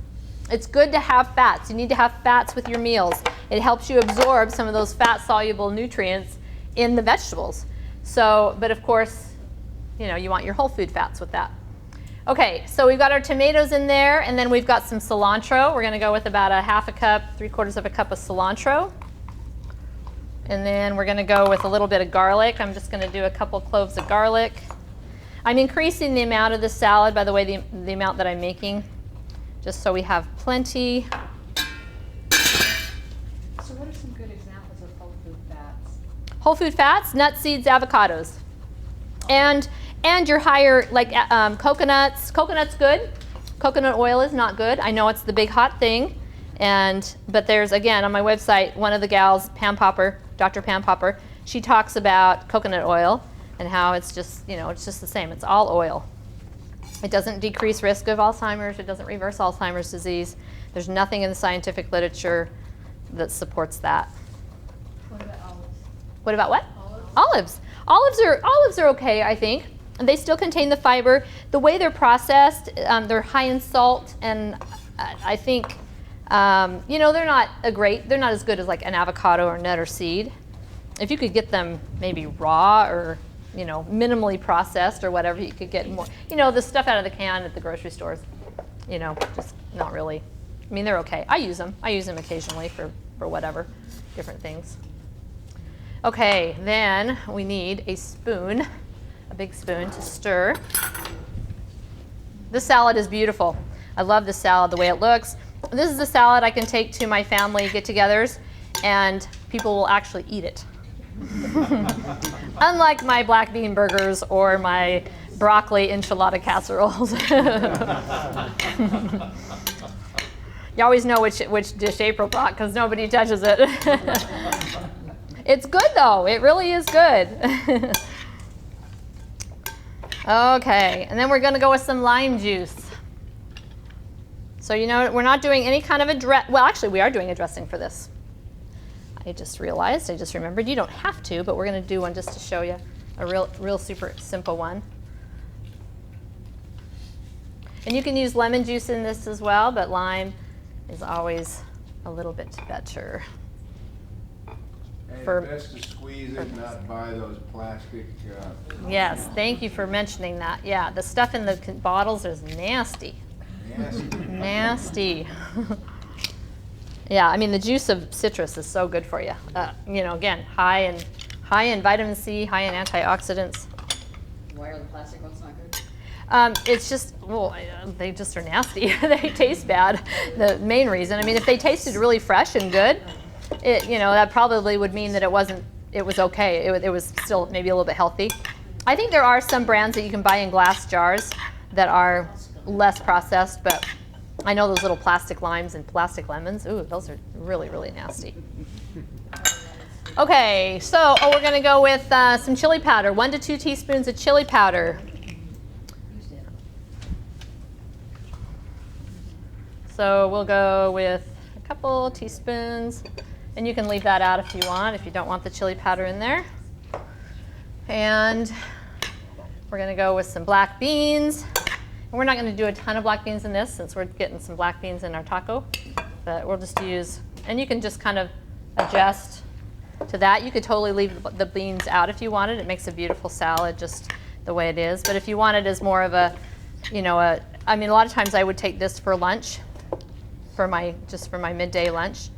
It's good to have fats. You need to have fats with your meals. It helps you absorb some of those fat-soluble nutrients in the vegetables. So, but of course, you want your whole food fats with that. Okay, so we've got our tomatoes in there, and then we've got some cilantro. We're going to go with about a half a cup, 3/4 of a cup of cilantro. And then we're going to go with a little bit of garlic. I'm just going to do a couple cloves of garlic. I'm increasing the amount of the salad, by the way, the amount that I'm making, just so we have plenty. So what are some good examples of whole food fats? Whole food fats, nuts, seeds, avocados. And your higher, like coconuts. Coconut's good. Coconut oil is not good. I know it's the big hot thing. But there's, again, on my website, one of the gals, Pam Popper, Dr. Pam Popper, she talks about coconut oil and how it's just, it's just the same. It's all oil. It doesn't decrease risk of Alzheimer's. It doesn't reverse Alzheimer's disease. There's nothing in the scientific literature that supports that. What about olives? What about what? Olives. Olives are okay, I think. And they still contain the fiber. The way they're processed, they're high in salt, and I think, they're not as good as like an avocado or nut or seed. If you could get them maybe raw or, minimally processed or whatever, you could get more, the stuff out of the can at the grocery stores, just not really. I mean, they're okay. I use them occasionally for whatever, different things. Okay, then we need a spoon. A big spoon to stir. This salad is beautiful. I love this salad, the way it looks. This is a salad I can take to my family get-togethers, and people will actually eat it. Unlike my black bean burgers or my broccoli enchilada casseroles. You always know which dish April brought because nobody touches it. It's good though. It really is good. Okay, and then we're going to go with some lime juice. So you know, we're not doing any kind of a well, actually, we are doing a dressing for this. I just remembered. You don't have to, but we're going to do one just to show you a real super simple one. And you can use lemon juice in this as well, but lime is always a little bit better. And For- it's best to squeeze it, not buy those plastic. Yes, thank you for mentioning that. Yeah, the stuff in the bottles is nasty. Nasty. Yeah, I mean the juice of citrus is so good for you. You know, again, high in vitamin C, high in antioxidants. Why are the plastic ones not good? It's just, well, they just are nasty. They taste bad. The main reason. I mean, if they tasted really fresh and good, you know, that probably would mean that it was okay. It was still maybe a little bit healthy. I think there are some brands that you can buy in glass jars that are less processed, but I know those little plastic limes and plastic lemons. Ooh, those are really, really nasty. Okay, so we're going to go with some chili powder. 1 to 2 teaspoons of chili powder. So we'll go with a couple teaspoons, and you can leave that out if you want, if you don't want the chili powder in there. And we're going to go with some black beans. And we're not going to do a ton of black beans in this since we're getting some black beans in our taco, but we'll just use, and you can just kind of adjust to that. You could totally leave the beans out if you wanted. It makes a beautiful salad just the way it is. But if you want it as more of a, you know, I mean, a lot of times I would take this for lunch, just for my midday lunch.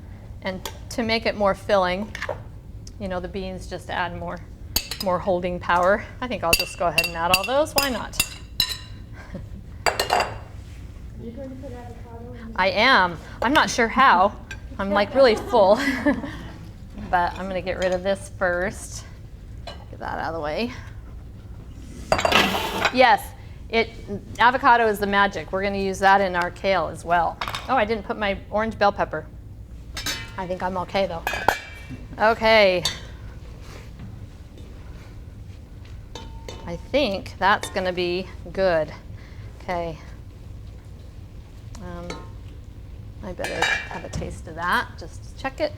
And to make it more filling, you know, the beans just add more holding power. I think I'll just go ahead and add all those. Why not? You're going to put avocado in I am. I'm not sure how. I'm like really full. But I'm going to get rid of this first. Get that out of the way. Yes, avocado is the magic. We're going to use that in our kale as well. Oh, I didn't put my orange bell pepper. I think I'm okay though. Okay. I think that's going to be good. Okay. I better have a taste of that, just to check it.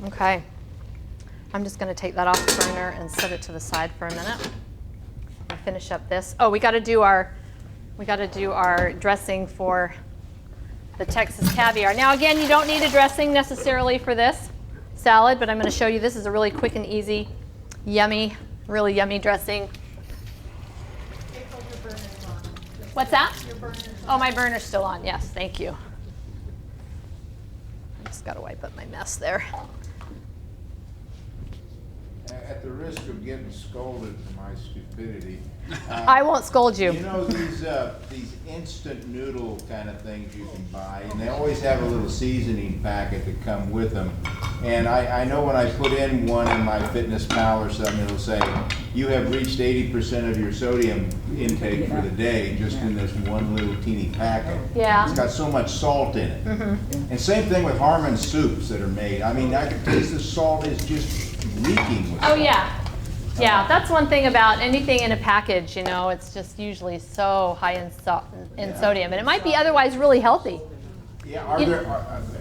Okay. I'm just going to take that off the burner and set it to the side for a minute. And finish up this. Oh, we got to do our dressing for the Texas caviar. Now again, you don't need a dressing necessarily for this salad, but I'm going to show you this is a really quick and easy, yummy, really yummy dressing. What's that? Oh, my burner's still on. Yes, thank you. I just got to wipe up my mess there. At the risk of getting scolded for my stupidity. I won't scold you. You know these instant noodle kind of things you can buy, and they always have a little seasoning packet to come with them. And I know when I put in one in my Fitness Pal or something, it'll say, you have reached 80% of your sodium intake for the day just in this one little teeny packet. Yeah. It's got so much salt in it. Mm-hmm. And same thing with Harmon soups that are made. I mean, I can taste the salt is just reeking with Oh salt. yeah. Yeah, that's one thing about anything in a package, you know, it's just usually so high in sodium, and it might be otherwise really healthy. Yeah,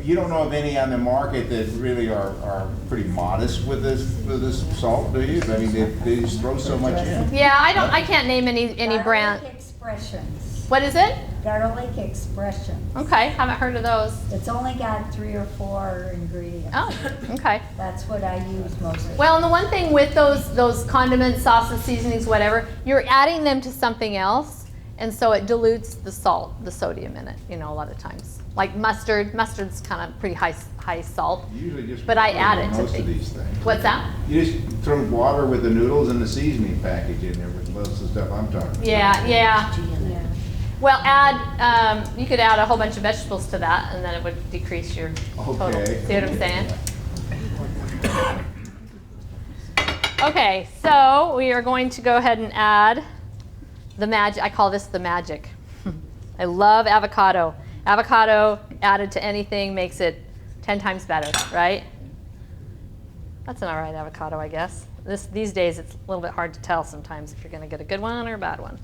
you don't know of any on the market that really are pretty modest with this salt, do you? I mean, they just throw so much in. Yeah, I can't name any brand. Garlic Expressions. What is it? Garlic Expressions. Okay, haven't heard of those. It's only got 3 or 4 ingredients. Oh, okay. That's what I use mostly. Well, and the one thing with those condiments, sauces, seasonings, whatever, you're adding them to something else, and so it dilutes the salt, the sodium in it, you know, a lot of times. Like mustard's kind of pretty high salt. You usually just But I put add it to most of things. these things. What's that? You just throw water with the noodles and the seasoning package in there with most of the stuff I'm talking about. Yeah. Yeah. Well, you could add a whole bunch of vegetables to that, and then it would decrease your total. Okay. See what I'm saying? Okay, so we are going to go ahead and add the magic. I call this the magic. I love avocado. Avocado added to anything makes it 10 times better, right? That's an all right avocado, I guess. These days it's a little bit hard to tell sometimes if you're going to get a good one or a bad one.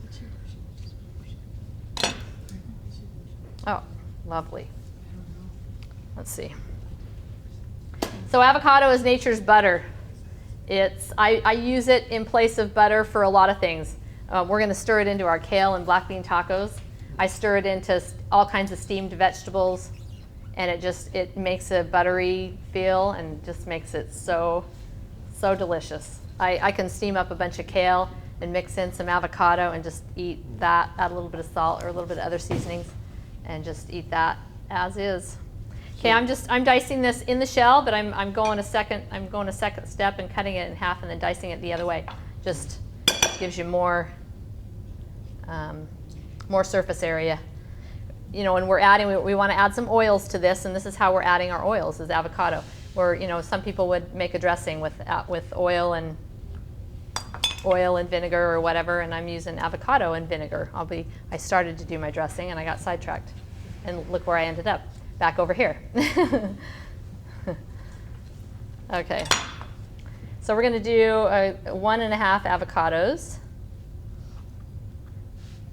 Oh, lovely. Let's see. So avocado is nature's butter. I use it in place of butter for a lot of things. We're going to stir it into our kale and black bean tacos. I stir it into all kinds of steamed vegetables, and it makes a buttery feel and just makes it so delicious. I can steam up a bunch of kale and mix in some avocado and just eat that, add a little bit of salt or a little bit of other seasonings, and just eat that as is. Okay, I'm dicing this in the shell, but I'm going a second step and cutting it in half and then dicing it the other way. Just gives you more surface area. You know, when we want to add some oils to this, and this is how we're adding our oils, is avocado. Or, some people would make a dressing with oil and vinegar or whatever, and I'm using avocado and vinegar. I started to do my dressing and I got sidetracked, and look where I ended up. Back over here. Okay, so we're going to do 1.5 avocados,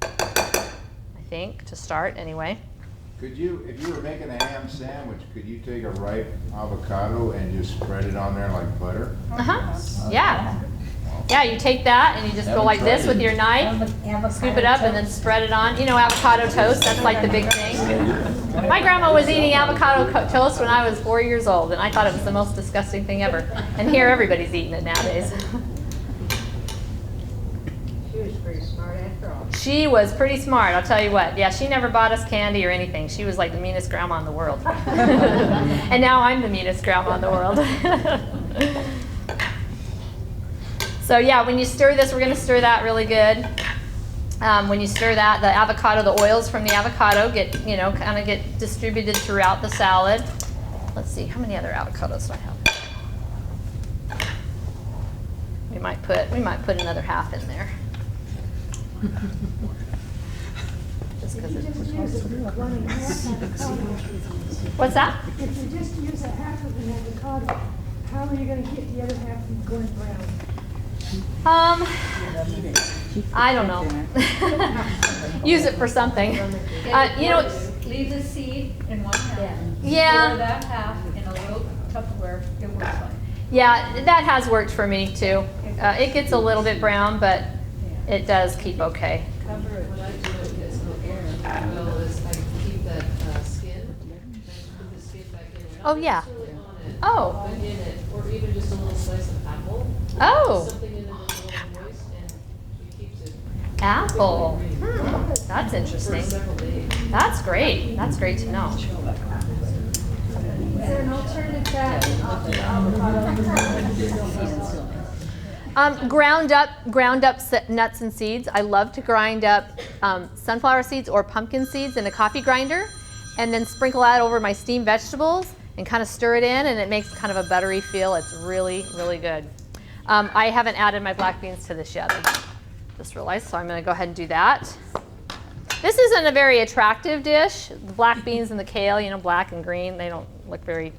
I think, to start anyway. Could you, if you were making a ham sandwich, could you take a ripe avocado and just spread it on there like butter? Yeah. Yeah, you take that and you just go like this with your knife, scoop it up and then spread it on. You know, avocado toast, that's like the big thing. My grandma was eating avocado toast when I was 4 years old, and I thought it was the most disgusting thing ever. And here everybody's eating it nowadays. She was pretty smart after all. She was pretty smart, I'll tell you what. Yeah, she never bought us candy or anything. She was like the meanest grandma in the world. And now I'm the meanest grandma in the world. So yeah, when you stir this, we're going to stir that really good. When you stir that, the avocado, the oils from the avocado kind of get distributed throughout the salad. Let's see, how many other avocados do I have? We might put another half in there. Just because it's What's that? If you just use a half of an avocado, how are you going to get the other half from going brown? I don't know. Use it for something. Leave the seed in one half. Yeah. Pour that half in a little Tupperware. It works fine. Yeah, that has worked for me too. It gets a little bit brown, but it does keep okay. Cover it. What I do is I keep that skin, and put the skin back in. Oh, yeah. Not necessarily on it, Oh. but in it, or even just a little slice of apple. Oh. Something in it that's a little moist, and it keeps it Apple. That's for interesting. several days. That's great. That's great to know. Is there an alternative fat of avocado? Ground up nuts and seeds. I love to grind up sunflower seeds or pumpkin seeds in a coffee grinder, and then sprinkle that over my steamed vegetables and kind of stir it in, and it makes kind of a buttery feel. It's really, really good. I haven't added my black beans to this yet. I just realized, so I'm going to go ahead and do that. This isn't a very attractive dish. The black beans and the kale, black and green, they don't look very.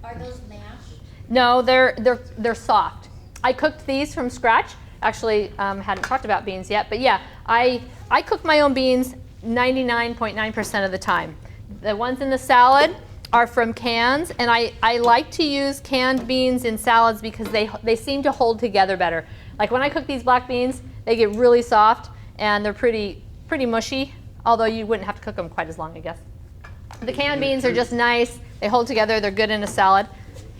Are those mashed? No, they're soft. I cooked these from scratch. Actually, hadn't talked about beans yet, but yeah, I cook my own beans 99.9% of the time. The ones in the salad are from cans, and I like to use canned beans in salads because they seem to hold together better. Like when I cook these black beans, they get really soft and they're pretty mushy, although you wouldn't have to cook them quite as long, I guess. The canned beans are just nice. They hold together. They're good in a salad.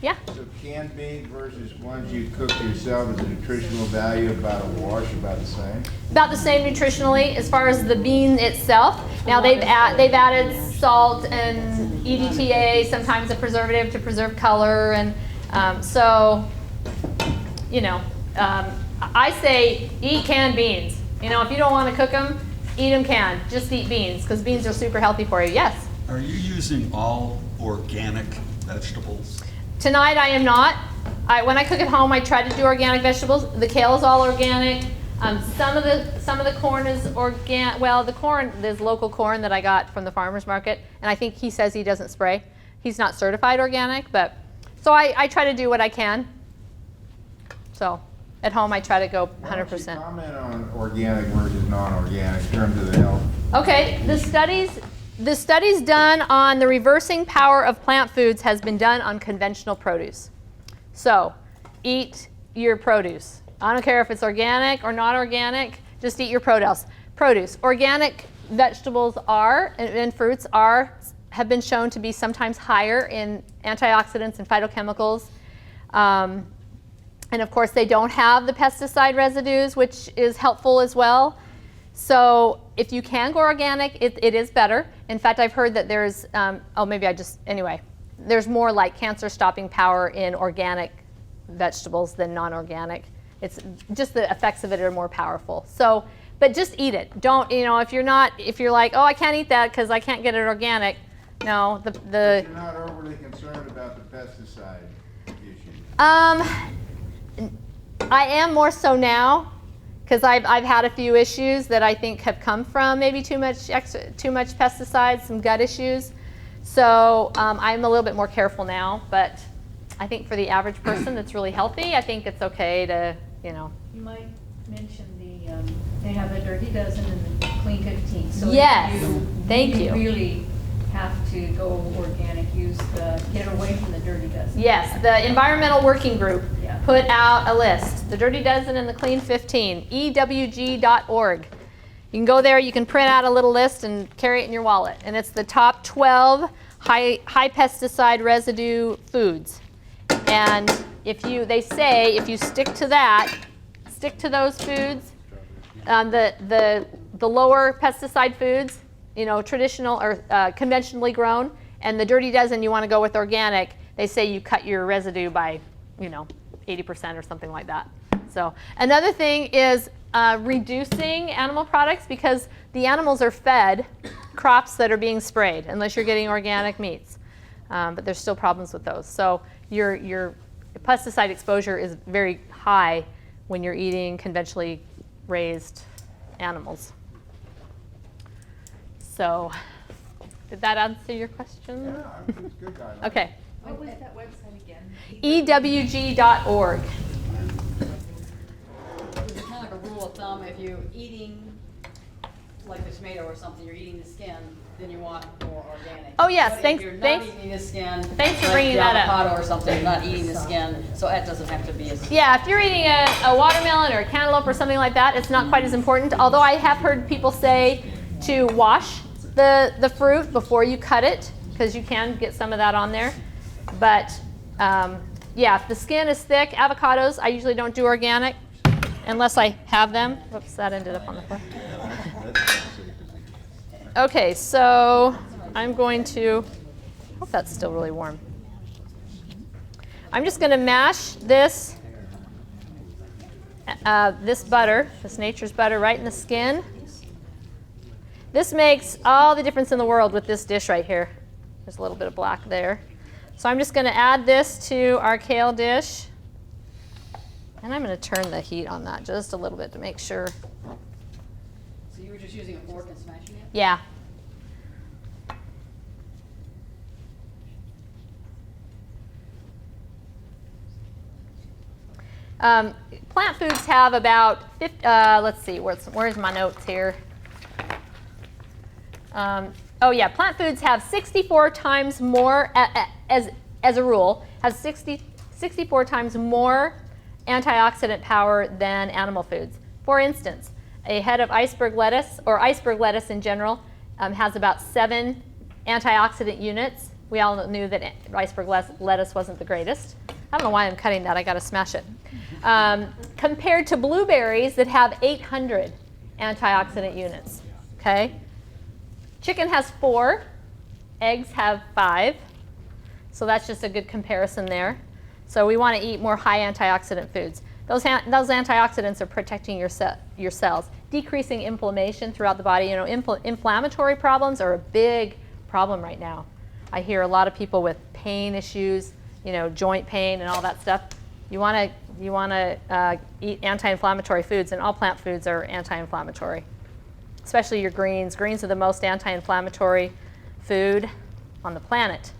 Yeah? So canned beans versus ones you cook yourself, is the nutritional value about a wash about the same? About the same nutritionally as far as the bean itself. Now they've added salt and EDTA, sometimes a preservative to preserve color, and I say eat canned beans. If you don't want to cook them, eat them canned. Just eat beans because beans are super healthy for you. Yes? Are you using all organic vegetables? Tonight I am not. When I cook at home, I try to do organic vegetables. The kale is all organic. Some of the corn is organic. Well, the corn, there's local corn that I got from the farmer's market, and I think he says he doesn't spray. He's not certified organic, but so I try to do what I can. So at home, I try to go 100%. Why don't you comment on organic versus non-organic in terms of the health? Okay, the studies done on the reversing power of plant foods has been done on conventional produce. So eat your produce. I don't care if it's organic or not organic, just eat your produce. Organic vegetables and fruits have been shown to be sometimes higher in antioxidants and phytochemicals. And of course, they don't have the pesticide residues, which is helpful as well. So if you can go organic, it is better. In fact, I've heard that there's, there's more like cancer stopping power in organic vegetables than non-organic. It's just the effects of it are more powerful. So, but just eat it. Don't, if you're like, oh, I can't eat that because I can't get it organic. No, But you're not overly concerned about the pesticide issue. I am more so now because I've had a few issues that I think have come from maybe too much pesticides, some gut issues. So I'm a little bit more careful now, but I think for the average person that's really healthy, I think it's okay to, You might mention they have a Dirty Dozen and the Clean 15. So Yes, if you thank you. really have to go organic, get away from the Dirty Dozen. Yes, the Environmental Working Group Yeah. put out a list, the Dirty Dozen and the Clean 15, ewg.org. You can go there, you can print out a little list and carry it in your wallet. And it's the top 12 high pesticide residue foods. And they say if you stick to those foods, the lower pesticide foods, traditional or conventionally grown, and the Dirty Dozen you want to go with organic, they say you cut your residue by, 80% or something like that. So another thing is reducing animal products because the animals are fed crops that are being sprayed unless you're getting organic meats. But there's still problems with those. So your pesticide exposure is very high when you're eating conventionally raised animals. So, did that answer your question? Yeah, it's good guidelines. Okay. What was that website again? ewg.org. It's kind of like a rule of thumb, if you're eating like a tomato or something, you're eating the skin, then you want more organic. Oh, yes, But thanks- if you're thanks- not eating the skin, thanks for like bringing the that up. avocado or something, you're not eating the skin, so that doesn't have to be as. Yeah, if you're eating a watermelon or a cantaloupe or something like that, it's not quite as important. Although I have heard people say to wash the fruit before you cut it, because you can get some of that on there. But yeah, if the skin is thick, avocados, I usually don't do organic unless I have them. Whoops, that ended up on the floor. Okay, so I'm going to, I hope that's still really warm. I'm just going to mash this butter, this nature's butter, right in the skin. This makes all the difference in the world with this dish right here. There's a little bit of black there. So I'm just going to add this to our kale dish. And I'm going to turn the heat on that just a little bit to make sure. So you were just using a fork and smashing it? Yeah. Plant foods have about 50, let's see, where's my notes here? Oh yeah, plant foods have 64 times more, as a rule, have 64 times more antioxidant power than animal foods. For instance, a head of iceberg lettuce, or iceberg lettuce in general, has about 7 antioxidant units. We all knew that iceberg lettuce wasn't the greatest. I don't know why I'm cutting that, I gotta smash it. Compared to blueberries that have 800 antioxidant units, okay? Chicken has 4, eggs have 5, so that's just a good comparison there. So we want to eat more high antioxidant foods. Those antioxidants are protecting your cells, decreasing inflammation throughout the body. Inflammatory problems are a big problem right now. I hear a lot of people with pain issues, joint pain and all that stuff, you want to eat anti-inflammatory foods, and all plant foods are anti-inflammatory, especially your greens. Greens are the most anti-inflammatory food on the planet.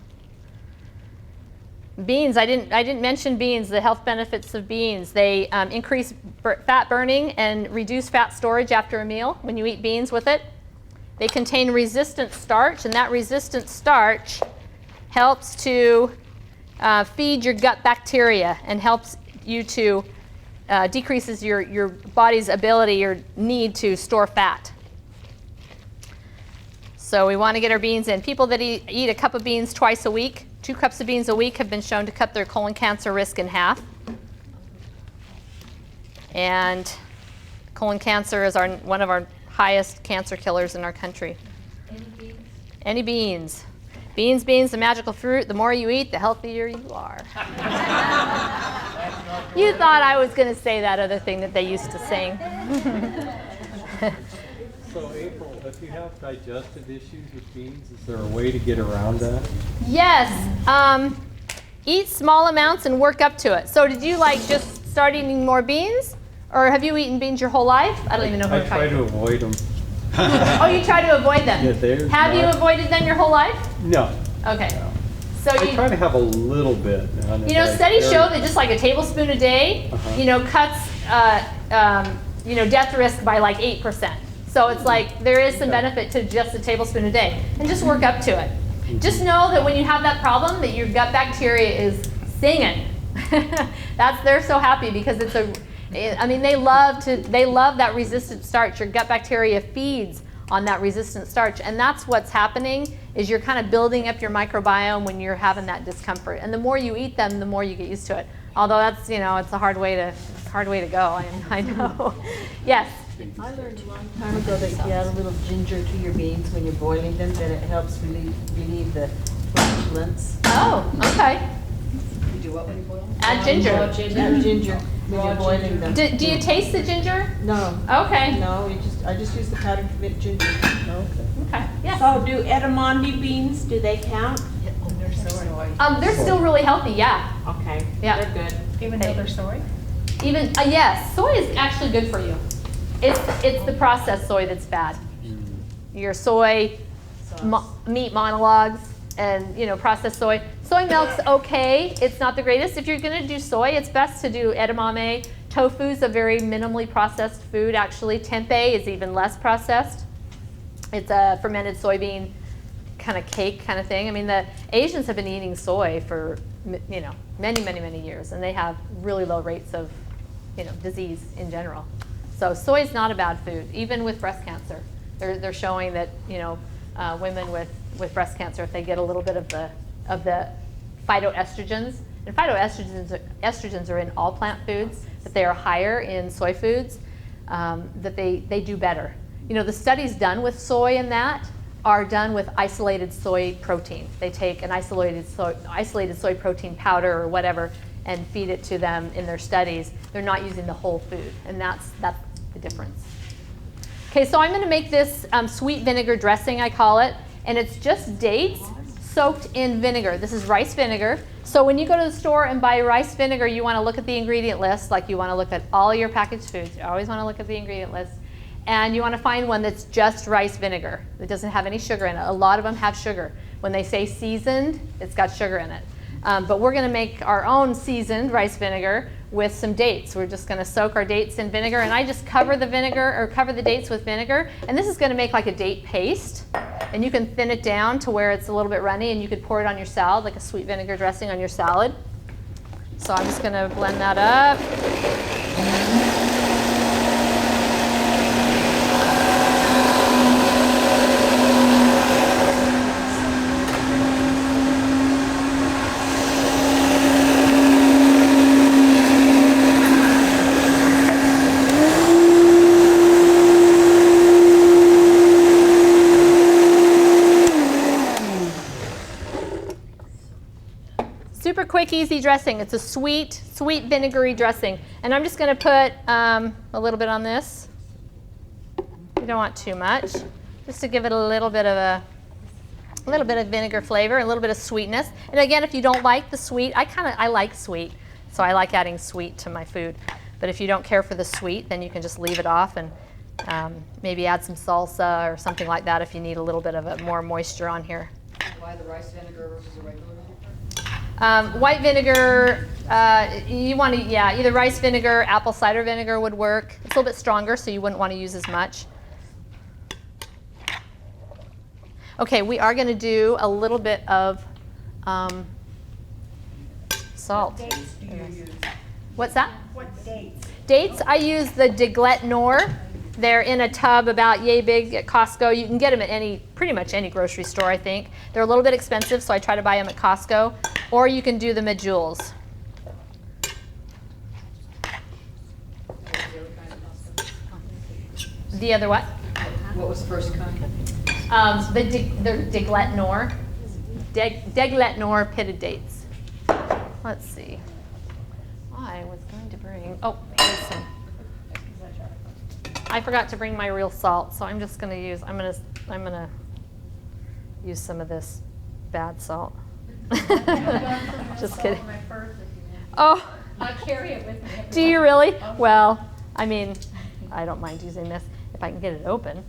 Beans, I didn't mention beans, the health benefits of beans. They increase fat burning and reduce fat storage after a meal when you eat beans with it. They contain resistant starch, and that resistant starch helps to feed your gut bacteria and helps you to decreases your body's ability or need to store fat. So we want to get our beans in. People that eat a cup of beans twice a week, 2 cups of beans a week, have been shown to cut their colon cancer risk in half. And colon cancer is one of our highest cancer killers in our country. Any beans? Any beans. Beans, beans, the magical fruit. The more you eat, the healthier you are. You thought I was going to say that other thing that they used to sing. So April, if you have digestive issues with beans, is there a way to get around that? Yes. Eat small amounts and work up to it. So did you just start eating more beans? Or have you eaten beans your whole life? I don't even know who I try to avoid them. Oh, you try to avoid them? Yeah, have you avoided them your whole life? No. Okay. So I try to have a little bit. Studies show that just like a tablespoon a day, cuts, death risk by like 8%. So it's like there is some benefit to just a tablespoon a day, and just work up to it. Just know that when you have that problem, that your gut bacteria is singing. They're so happy because they love that resistant starch. Your gut bacteria feeds on that resistant starch, and that's what's happening is you're kind of building up your microbiome when you're having that discomfort. And the more you eat them, the more you get used to it. Although that's it's a hard way to go. I know. Yes. I learned a long time ago that if you add a little ginger to your beans when you're boiling them, that it helps relieve the flatulence. Oh, okay. You do what when you boil them? Add ginger. Add ginger when you're boiling them. Do you taste the ginger? No. Okay. No, I just use the powdered ginger. Okay. Yes. So do edamame beans, do they count? They're still really healthy. Yeah. Okay. Yeah. They're good. Even though they're soy? Even yes, soy is actually good for you. It's the processed soy that's bad. Your soy meat monologues and processed soy. Soy milk's okay. It's not the greatest. If you're going to do soy, it's best to do edamame. Tofu is a very minimally processed food. Actually, tempeh is even less processed. It's a fermented soybean kind of cake kind of thing. I mean, the Asians have been eating soy for many years, and they have really low rates of disease in general. So soy is not a bad food, even with breast cancer. They're showing that women with breast cancer, if they get a little bit of the phytoestrogens, and phytoestrogens are in all plant foods, but they are higher in soy foods, that they do better. The studies done with soy and that are done with isolated soy protein. They take an isolated soy protein powder or whatever and feed it to them in their studies. They're not using the whole food, and that's the difference. Okay, so I'm going to make this sweet vinegar dressing, I call it, and it's just dates soaked in vinegar. This is rice vinegar. So when you go to the store and buy rice vinegar, you want to look at the ingredient list, like you want to look at all your packaged foods. You always want to look at the ingredient list. And you want to find one that's just rice vinegar. That doesn't have any sugar in it. A lot of them have sugar. When they say seasoned, it's got sugar in it. But we're going to make our own seasoned rice vinegar with some dates. We're just going to soak our dates in vinegar, and I just cover the dates with vinegar. And this is going to make like a date paste. And you can thin it down to where it's a little bit runny, and you could pour it on your salad, like a sweet vinegar dressing on your salad. So I'm just going to blend that up. Super quick, easy dressing. It's a sweet vinegary dressing. And I'm just going to put a little bit on this. You don't want too much. Just to give it a little bit of A little bit of vinegar flavor, a little bit of sweetness. And again, if you don't like the sweet, I like sweet, so I like adding sweet to my food. But if you don't care for the sweet, then you can just leave it off and maybe add some salsa or something like that if you need a little bit of more moisture on here. Why the rice vinegar versus the regular vinegar? White vinegar, you want to, yeah, either rice vinegar, apple cider vinegar would work. It's a little bit stronger, so you wouldn't want to use as much. Okay, we are going to do a little bit of salt. What dates do you use? What's that? What dates? Dates, I use the Deglet Nor. They're in a tub about yay big at Costco. You can get them at pretty much any grocery store, I think. They're a little bit expensive, so I try to buy them at Costco. Or you can do them at Jewel's. The other what? What was the first kind? The Deglet Nor. Deglet Nor pitted dates. Let's see. I was going to bring, here's some. I forgot to bring my real salt, so I'm just going to use, I'm going to use some of this bad salt. Just kidding. Oh. I'll carry it with me. Do you really? Well, I mean, I don't mind using this if I can get it open.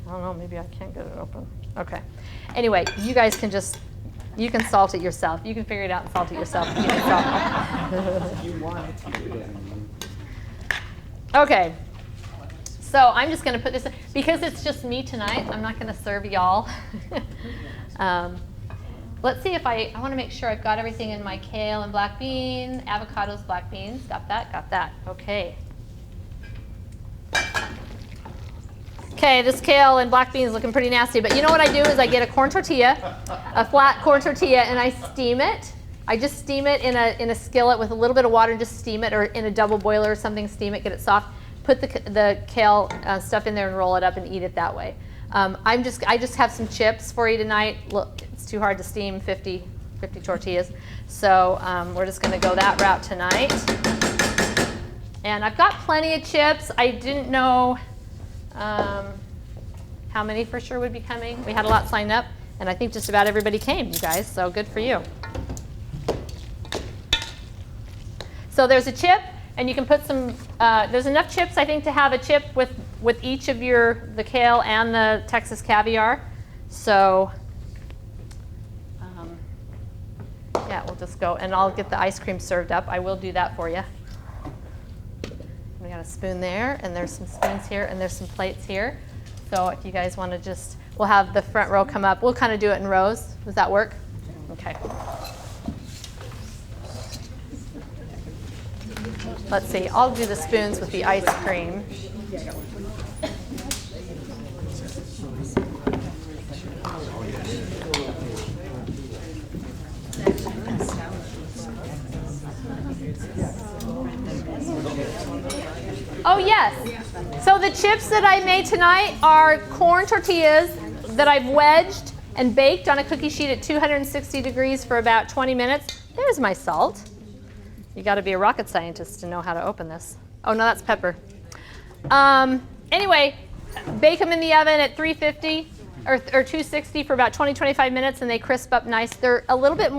I don't know, maybe I can't get it open. Okay. Anyway, you guys can you can salt it yourself. You can figure it out and salt it yourself. You want it to do that. Okay. So I'm just going to put this, because it's just me tonight, I'm not going to serve y'all. Let's see if I want to make sure I've got everything in my kale and black bean, avocados, black beans. Got that. Okay. Okay, this kale and black beans looking pretty nasty, but you know what I do is I get a corn tortilla, a flat corn tortilla, and I steam it. I just steam it in a skillet with a little bit of water and just steam it, or in a double boiler or something, steam it, get it soft. Put the kale stuff in there and roll it up and eat it that way. I just have some chips for you tonight. Look, it's too hard to steam 50 tortillas, so we're just going to go that route tonight. And I've got plenty of chips. I didn't know how many for sure would be coming. We had a lot signed up, and I think just about everybody came, you guys, so good for you. So there's a chip, and you can put some, there's enough chips, I think, to have a chip with each of the kale and the Texas caviar. So yeah, we'll just go, and I'll get the ice cream served up. I will do that for you. We got a spoon there, and there's some spoons here, and there's some plates here. So if you guys want to we'll have the front row come up. We'll kind of do it in rows. Does that work? Okay. Let's see, I'll do the spoons with the ice cream. Oh yes, so the chips that I made tonight are corn tortillas that I've wedged and baked on a cookie sheet at 260 degrees for about 20 minutes. There's my salt. You got to be a rocket scientist to know how to open this. Oh, no, that's pepper. Anyway, bake them in the oven at 350 or 260 for about 20-25 minutes, and they crisp up nice. They're a little bit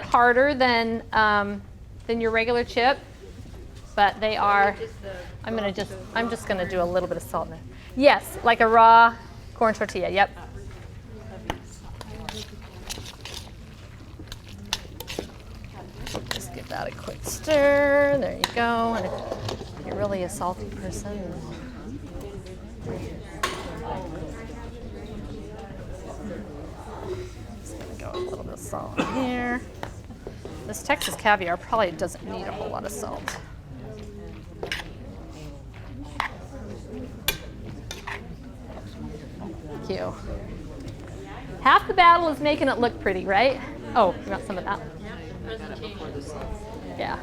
harder than your regular chip, but they are. I'm just going to do a little bit of salt in there. Yes, like a raw corn tortilla. Yep. Just give that a quick stir. There you go. And if you're really a salty person, just going to go a little bit of salt in here. This Texas caviar probably doesn't need a whole lot of salt. Thank you. Half the battle is making it look pretty, right? Oh, you want some of that? Yeah.